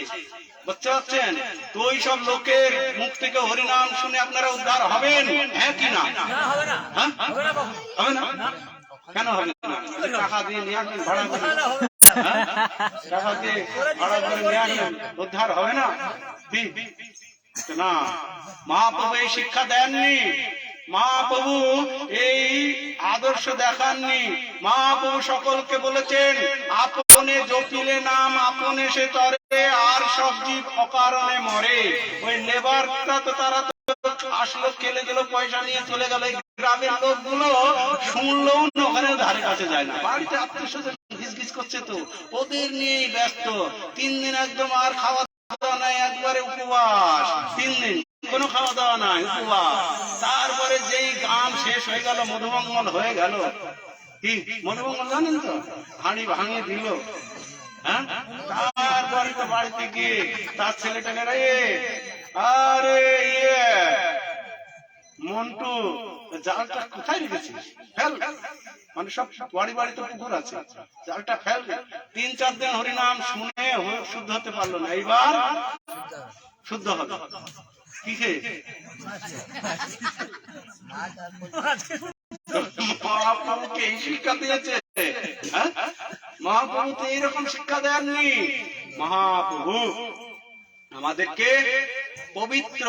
বুঝতে পারছেন? তো ওই সব লোকের মুখ থেকে হরিনাম শুনে আপনারা উদ্ধার হবেন? হ্যাঁ কি না? হবে না? কেন হবে না? টাকা দিয়ে নিয়ে আসবেন, ভাড়া করে, টাকা দিয়ে ভাড়া করে নিয়ে আসবেন, উদ্ধার হবে না? না, মহাপ্রভু এই শিক্ষা দেননি, মহাপ্রভু এই আদর্শ দেখাননি। মহাপ্রভু সকলকে বলেছেন, আপনে জপিলে নাম আপনে সে তরে, আর সব জীব অকারণে মরে। ওই লেবারটা তো তারা আসলো, খেলে গেল, পয়সা নিয়ে চলে গেল। গ্রামের লোকগুলো শুনলো ওখানে ধারে কাছে যায় না, বাড়িতে আত্মীয় স্বজন ঘিস করছে, তো ওদের নিয়েই ব্যস্ত। 3 দিন একদম আর খাওয়া দাওয়া নাই, একবারে উপবাস। 3 দিন কোনো খাওয়া দাওয়া নাই, উপবাস। তারপরে যেই গান শেষ হয়ে গেল, মধুমঙ্গল হয়ে গেল। কি মধুমঙ্গল জানেন তো? হাঁড়ি ভাঙিয়ে দিল। হ্যাঁ, তারপরে তো বাড়িতে গিয়ে তার ছেলেটাকে, আরে মন্টু জালটা কোথায় রেখেছিস, ফেল। মানে সব বাড়ি বাড়িতে পুকুর আছে, জালটা ফেল। 3-4 দিন হরিনাম শুনে শুদ্ধ হতে পারলো না, এইবার শুদ্ধ হবে। কি খেয়ে? মহাপ্রভুকে এই শিক্ষা দিয়েছে। মহাপ্রভু তো এইরকম শিক্ষা দেননি। মহাপ্রভু আমাদেরকে পবিত্র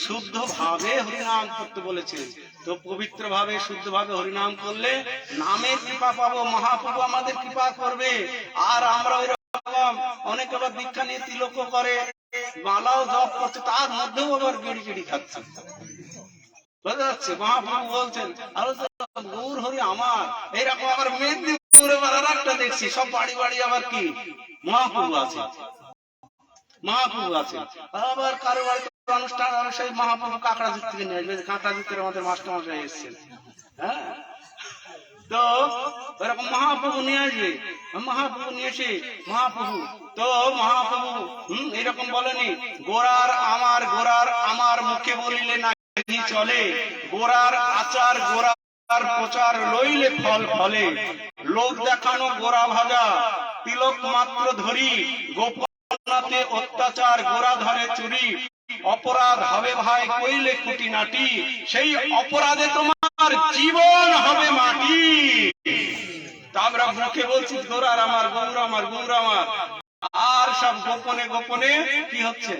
শুদ্ধ ভাবে হরিনাম করতে বলেছেন। তো পবিত্র ভাবে শুদ্ধ ভাবে হরিনাম করলে নামের কৃপা পাবো, মহাপ্রভু আমাদের কৃপা করবে। আর আমরা ওই রকম অনেক আবার দীক্ষা নিয়ে তিলক করে, মালাও জপ করছে, তার মধ্যেও আবার গিড়ি খাচ্ছে, বুঝা যাচ্ছে? মহাপ্রভু বলছেন, গৌর হরি আমার। এইরকম আবার মেদিনীপুরে আর একটা দেখছি, সব বাড়ি বাড়ি আবার কি মহাপ্রভু আছে, মহাপ্রভু আছে। আবার কারো বাড়িতে অনুষ্ঠান, সেই মহাপ্রভু কাঁকড়াঝুর থেকে নিয়ে আসবে। কাঁকড়াঝুর আমাদের মাস্টার মশাই এসছেন, হ্যাঁ, তো ওরকম মহাপ্রভু নিয়ে আসবে। মহাপ্রভু নিয়ে এসে মহাপ্রভু তো মহাপ্রভু এরকম বলেনি, গোড়ার আমার মুখে বলিলে না চলে, গোড়ার আচার গোড়ার প্রচার লইলে ফল ফলে, লোক দেখানো গোড়া ভাজা তিলক মাত্র ধরি, গোপনাতে অত্যাচার, গোরা ধরে চুরি, অপরাধ হবে ভাই কইলে খুঁটিনাটি, সেই অপরাধে তোমার জীবন হবে মাটি। তা আমরা মুখে বলছি গোরার আমার, গৌর আমার, গৌর আমার, আর সব গোপনে গোপনে কি হচ্ছে?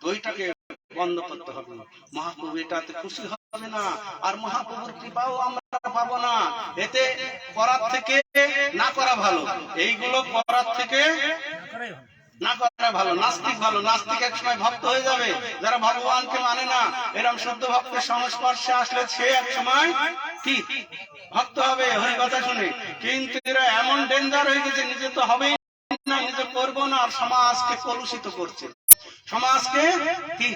তো ওইটাকে বন্ধ করতে হবে। মহাপ্রভু এটাতে খুশি হবে না, আর মহাপ্রভুর কৃপাও আমরা পাবো না। এতে করার থেকে না করা ভালো, এইগুলো করার থেকে না করা ভালো। নাস্তিক ভালো, নাস্তিক এক সময় ভক্ত হয়ে যাবে। যারা ভগবানকে মানে না, এরকম শুদ্ধ ভক্তের সংস্পর্শে আসলে সে এক সময় কি ভক্ত হবে হরি কথা শুনে। কিন্তু এরা এমন ডেঞ্জার হয়ে গেছে, নিজে তো হবেই না, নিজে করবো না, আর সমাজকে কলুষিত করছে, সমাজকে কি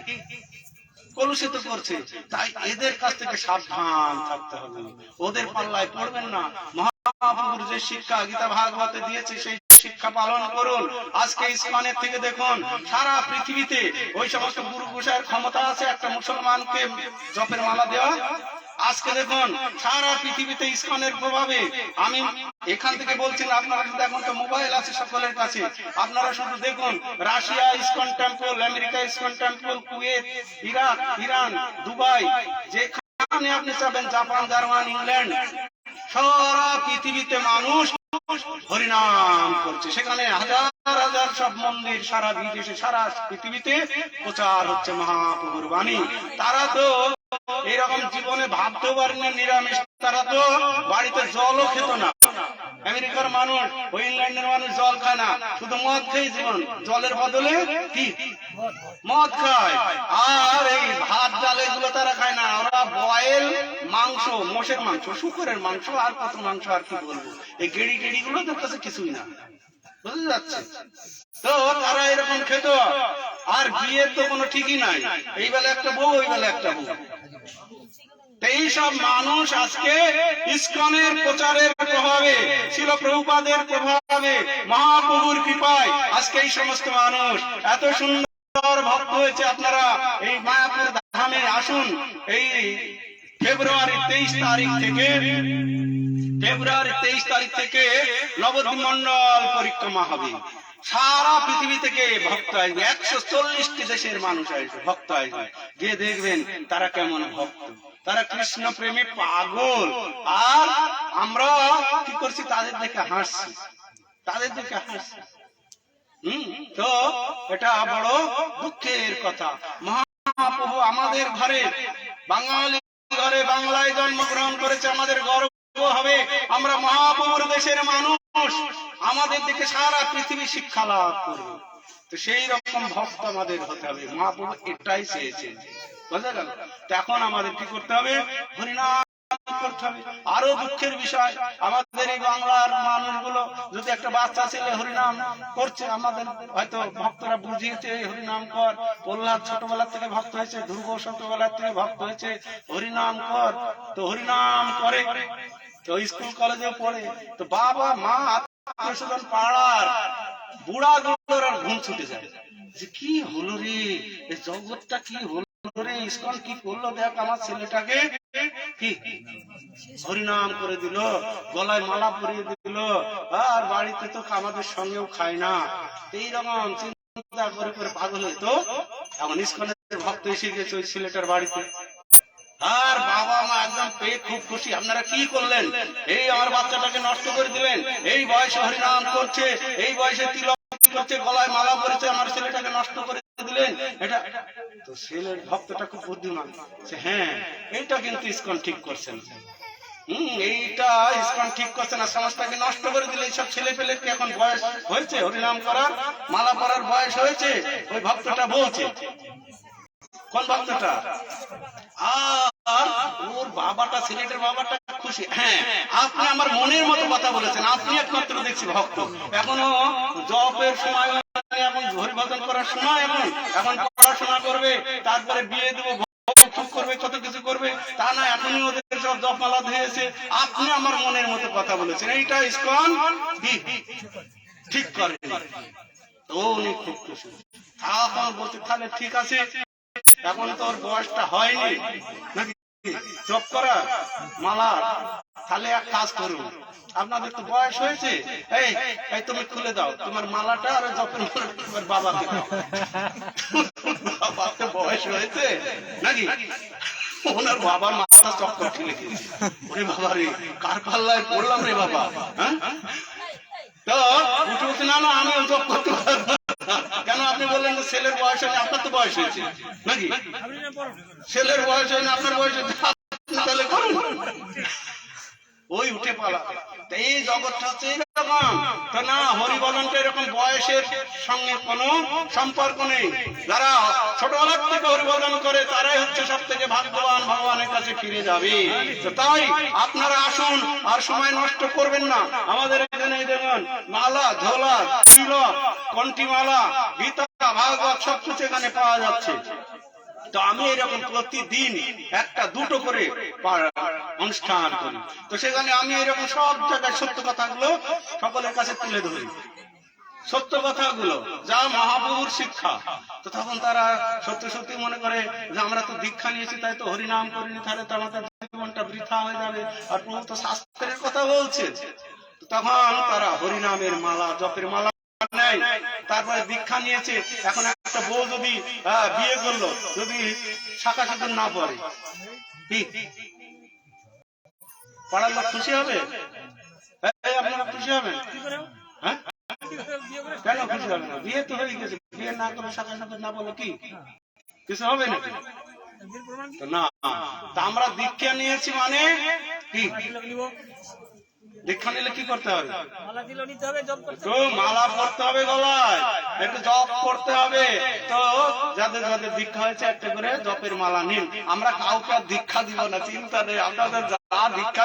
কলুষিত করছে। তাই এদের কাছ থেকে সাবধান থাকতে হবে, ওদের পাল্লায় পড়বেন না। মহাপ্রভুর যে শিক্ষা গীতা ভাগবতে দিয়েছে, সেই শিক্ষা পালন করুন। আজকে ইসকনের থেকে দেখুন সারা পৃথিবীতে ওই সমস্ত গুরু গোসাইয়ের ক্ষমতা আছে একটা মুসলমানকে জপের মালা দেওয়া। আজকে দেখুন সারা পৃথিবীতে ইসকনের প্রভাবে, আমি এখান থেকে বলছি না, আপনারা শুধু এখন তো মোবাইল আছে সকলের কাছে, আপনারা শুধু দেখুন Russia ISKCON temple, America ISKCON temple, Kuwait, Iraq, Iran, Dubai, যেখানে আপনি যাবেন, জাপান, জার্মান, ইংল্যান্ড, সারা পৃথিবীতে মানুষ হরিনাম করছে। সেখানে হাজার হাজার সব মন্দির, সারা বিদেশে সারা পৃথিবীতে প্রচার হচ্ছে মহাপ্রভুর বাণী। তারা তো এরকম জীবনে ভাবতেও পারেন নিরামিষ, তারা তো বাড়িতে জলও খেত না। আমেরিকার মানুষ, ওই ইংল্যান্ডের মানুষ জল খায় না, শুধু মদ খেয়ে জীবন, জলের বদলে কি মদ খায়। আর এই ভাত ডাল এগুলো তারা খায় না, ওরা বয়েল মাংস, মোষের মাংস, শুকরের মাংস, আর কত মাংস, আর কি বলবো, এই গেড়ি টেড়ি গুলো তার কাছে কিছুই না, বুঝতে যাচ্ছে তো। তারা এরকম খেত, আর বিয়ের তো কোনো ঠিকই নাই, এই বেলা একটা বউ, ওই বেলা একটা বউ। এইসব মানুষ আজকে ইসকনের প্রচারের প্রভাবে, শিল প্রভুপাদের প্রভাবে, মহাপ্রভুর কৃপায় আজকে এই সমস্ত মানুষ এত সুন্দর ভক্ত হয়েছে। আপনারা এই মায়াপুর ধামে আসুন, এই ফেব্রুয়ারি 23 তারিখ থেকে নবদ্বীপ মন্ডল পরিক্রমা হবে। সারা পৃথিবী থেকে ভক্ত আসবে, 140টি দেশের মানুষ আসবে, ভক্ত আসবে। গিয়ে দেখবেন তারা কেমন ভক্ত, তারা কৃষ্ণ প্রেমে পাগল। আর আমরা কি করছি? তাদের দেখে হাসছি, তাদের দেখে হাসছি। তো এটা বড় দুঃখের কথা। মহাপ্রভু আমাদের ঘরে, বাঙালি ঘরে, বাংলায় জন্মগ্রহণ করেছে, আমাদের গর্ব হবে। আমরা মহাপ্রভুর দেশের মানুষ, আমাদের দিকে সারা পৃথিবী শিক্ষা লাভ করবে। তো সেই রকম ভক্ত আমাদের হতে হবে। মহাপ্রভু এটাই চেয়েছেন, বোঝা গেল? এখন আমাদের কি করতে হবে? হরিনাম করতে হবে। আরো দুঃখের বিষয়, আমাদের এই বাংলার মানুষগুলো, যদি একটা বাচ্চা ছেলে হরিনাম করছে, আমাদের হয়তো ভক্তরা বুঝিয়েছে হরিনাম কর, প্রহ্লাদ ছোটবেলা থেকে ভক্ত হয়েছে, ধ্রুব ছোটবেলা থেকে ভক্ত হয়েছে, হরিনাম কর, তো হরিনাম করে, তো স্কুল কলেজে পড়ে, তো বাবা মা আত্মীয় পাড়ার বুড়া গুলোর ঘুম ছুটে যায় যে কি হলো রে, এই জগৎটা কি হলো রে, ইসকন কি করলো, দেখ আমার ছেলেটাকে কি হরিনাম করে দিল, গলায় মালা পরিয়ে দিল, আর বাড়িতে তো আমাদের সঙ্গেও খায় না। এইরকম চিন্তা করে করে পাগল হইতো। এখন ইসকনের ভক্ত এসে গেছে ওই ছেলেটার বাড়িতে, আর বাবা মা একদম পেয়ে খুব খুশি। আপনারা কি করলেন? এই আমার বাচ্চাটাকে নষ্ট করে দিলেন, এই বয়সে হরিনাম করছে, এই বয়সে তিলক করছে, গলায় মালা পরেছে, আমার ছেলেটাকে নষ্ট করে দিলেন। এটা তো ছেলের ভক্তটা খুব বুদ্ধিমান, হ্যাঁ এইটা কিন্তু ইসকন ঠিক করছে না, এইটা ইসকন ঠিক করছে না, সমাজটাকে নষ্ট করে দিলে। এইসব ছেলে পেলে কি এখন বয়স হয়েছে হরিনাম করার, মালা পরার বয়স হয়েছে? ওই ভক্তটা বলছে, কোন ভক্তটা? আর ওর বাবাটা, ছেলেটার বাবাটা খুশি। হ্যাঁ, আপনি আমার মনের মতো কথা বলেছেন, আপনি একমাত্র দেখছি ভক্ত। এখনো জপের সময়, এখন হরিভজন করার সময়, এখন পড়াশোনা করবে, তারপরে বিয়ে দেবো, করবে, কত কিছু করবে, তা না, এখনই ওদের সব জপমালা দিয়েছে। আপনি আমার মনের মতো কথা বলেছেন, এইটা ইসকন ঠিক করে। তো উনি খুব খুশি। এখন বলতে তাহলে ঠিক আছে, এখন তোর বয়সটা হয়নি নাকি জপ করা, মালা তাহলে এক কাজ করুন, আপনাদের তো বয়স হয়েছে, এই এই তুমি খুলে দাও তোমার মালাটা আর জপের মালাটা তোমার বাবাকে দাও। বাবার তো বয়স হয়েছে নাকি, ওনার বাবার মাথা চক্কর খেলে গেছে, ওরে বাবা রে কার পাল্লায় পড়লাম রে বাবা। হ্যাঁ তো উঠে উঠে না না আমি জব করতে পারবো না। কেন আপনি বললেন ছেলের বয়স হয়নি, আপনার তো বয়স হয়েছে নাকি, ছেলের বয়স হয়নি আপনার বয়স হয়েছে, তাহলে করুন। ওই উঠে পালা, এই জগৎটা হচ্ছে এরকম। তো না, হরিবদনটা এরকম বয়সের সঙ্গে কোনো সম্পর্ক নেই। যারা ছোটবেলার থেকে হরিবদন করে তারাই হচ্ছে সব থেকে ভাগ্যবান, ভগবানের কাছে ফিরে যাবে। তো তাই আপনারা আসুন, আর সময় নষ্ট করবেন না। আমাদের এখানে দেখুন মালা, ঝোলা, তিলক, কণ্ঠিমালা, গীতা, ভাগবত সবকিছু এখানে পাওয়া যাচ্ছে। তো আমি এরকম প্রতিদিন একটা দুটো করে অনুষ্ঠান করি। তো সেখানে আমি এরকম সব জায়গায় সত্য কথাগুলো সকলের কাছে তুলে ধরি, সত্য কথাগুলো যা মহাপ্রভুর শিক্ষা। তো তখন তারা সত্যি সত্যি মনে করে যে আমরা তো দীক্ষা নিয়েছি, তাই তো হরিনাম করিনি, তাহলে তো আমাদের জীবনটা বৃথা হয়ে যাবে, আর প্রভু তো শাস্ত্রের কথা বলছে। তখন তারা হরিনামের মালা, জপের মালা নেয়, তারপরে দীক্ষা নিয়েছে। এখন একটা বউ যদি বিয়ে করলো, যদি শাখা সিঁদুর না পড়ে, ঠিক পাড়ার লোক খুশি হবে? আপনারা খুশি হবেন? হ্যাঁ কেন খুশি হবে না? বিয়ে তো হয়ে গেছে, বিয়ে না করে শাখা সিঁদুর না বলে কি কিছু হবে নাকি? না, তা আমরা দীক্ষা নিয়েছি মানে কি, দীক্ষা নিলে কি করতে হবে? তো মালা পড়তে হবে গলায়, একটু জপ করতে হবে। তো যাদের যাদের দীক্ষা হয়েছে একটা করে জপের মালা নিন। আমরা কাউকে দীক্ষা দিব না, চিন্তা নেই। আপনাদের যা দীক্ষা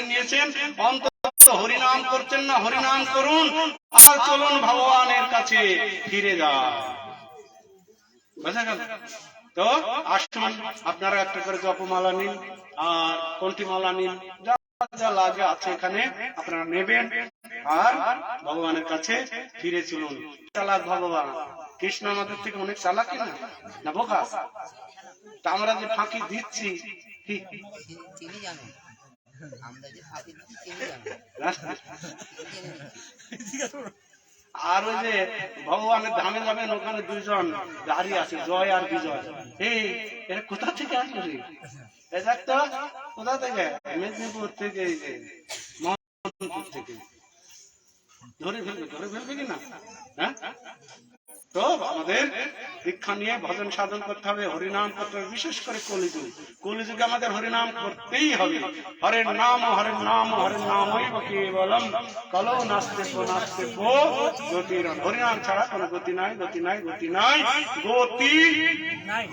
নিয়েছেন অন্তত হরিনাম করছেন না, হরিনাম করুন, আর চলুন ভগবানের কাছে ফিরে যান। বুঝা গেল? তো আসুন আপনারা একটা করে জপমালা নিন আর কণ্ঠিমালা নিন, যা লাগে আছে এখানে আপনারা নেবেন, আর ভগবানের কাছে ফিরে চলুন। চালাক ভগবান কৃষ্ণ আমাদের থেকে অনেক চালাক না, না বোকা? তা আমরা যে ফাঁকি দিচ্ছি তিনি জানেন, আমরা যে ফাঁকি দিচ্ছি তিনি জানেন। আর ওই যে ভগবানের ধামে যাবেন, ওখানে দুইজন গাড়ি আছে, জয় আর বিজয়। এই এরা কোথা থেকে আসলো রে? তো কোথা থেকে? মেদিনীপুর থেকে, মোহনপুর থেকে। ধরে ফেলবে কিনা? হ্যাঁ, তো আমাদের দীক্ষা নিয়ে ভজন সাধন করতে হবে, হরিনাম করতে হবে। বিশেষ করে কলিযুগে আমাদের হরিনাম করতেই হবে। হরের নাম হরের নাম হরের নামই কেবলম কলৌ নাস্তে কো গতির। হরিনাম ছাড়া কোনো গতি নাই, গতি নাই, গতি নাই, গতি নাই।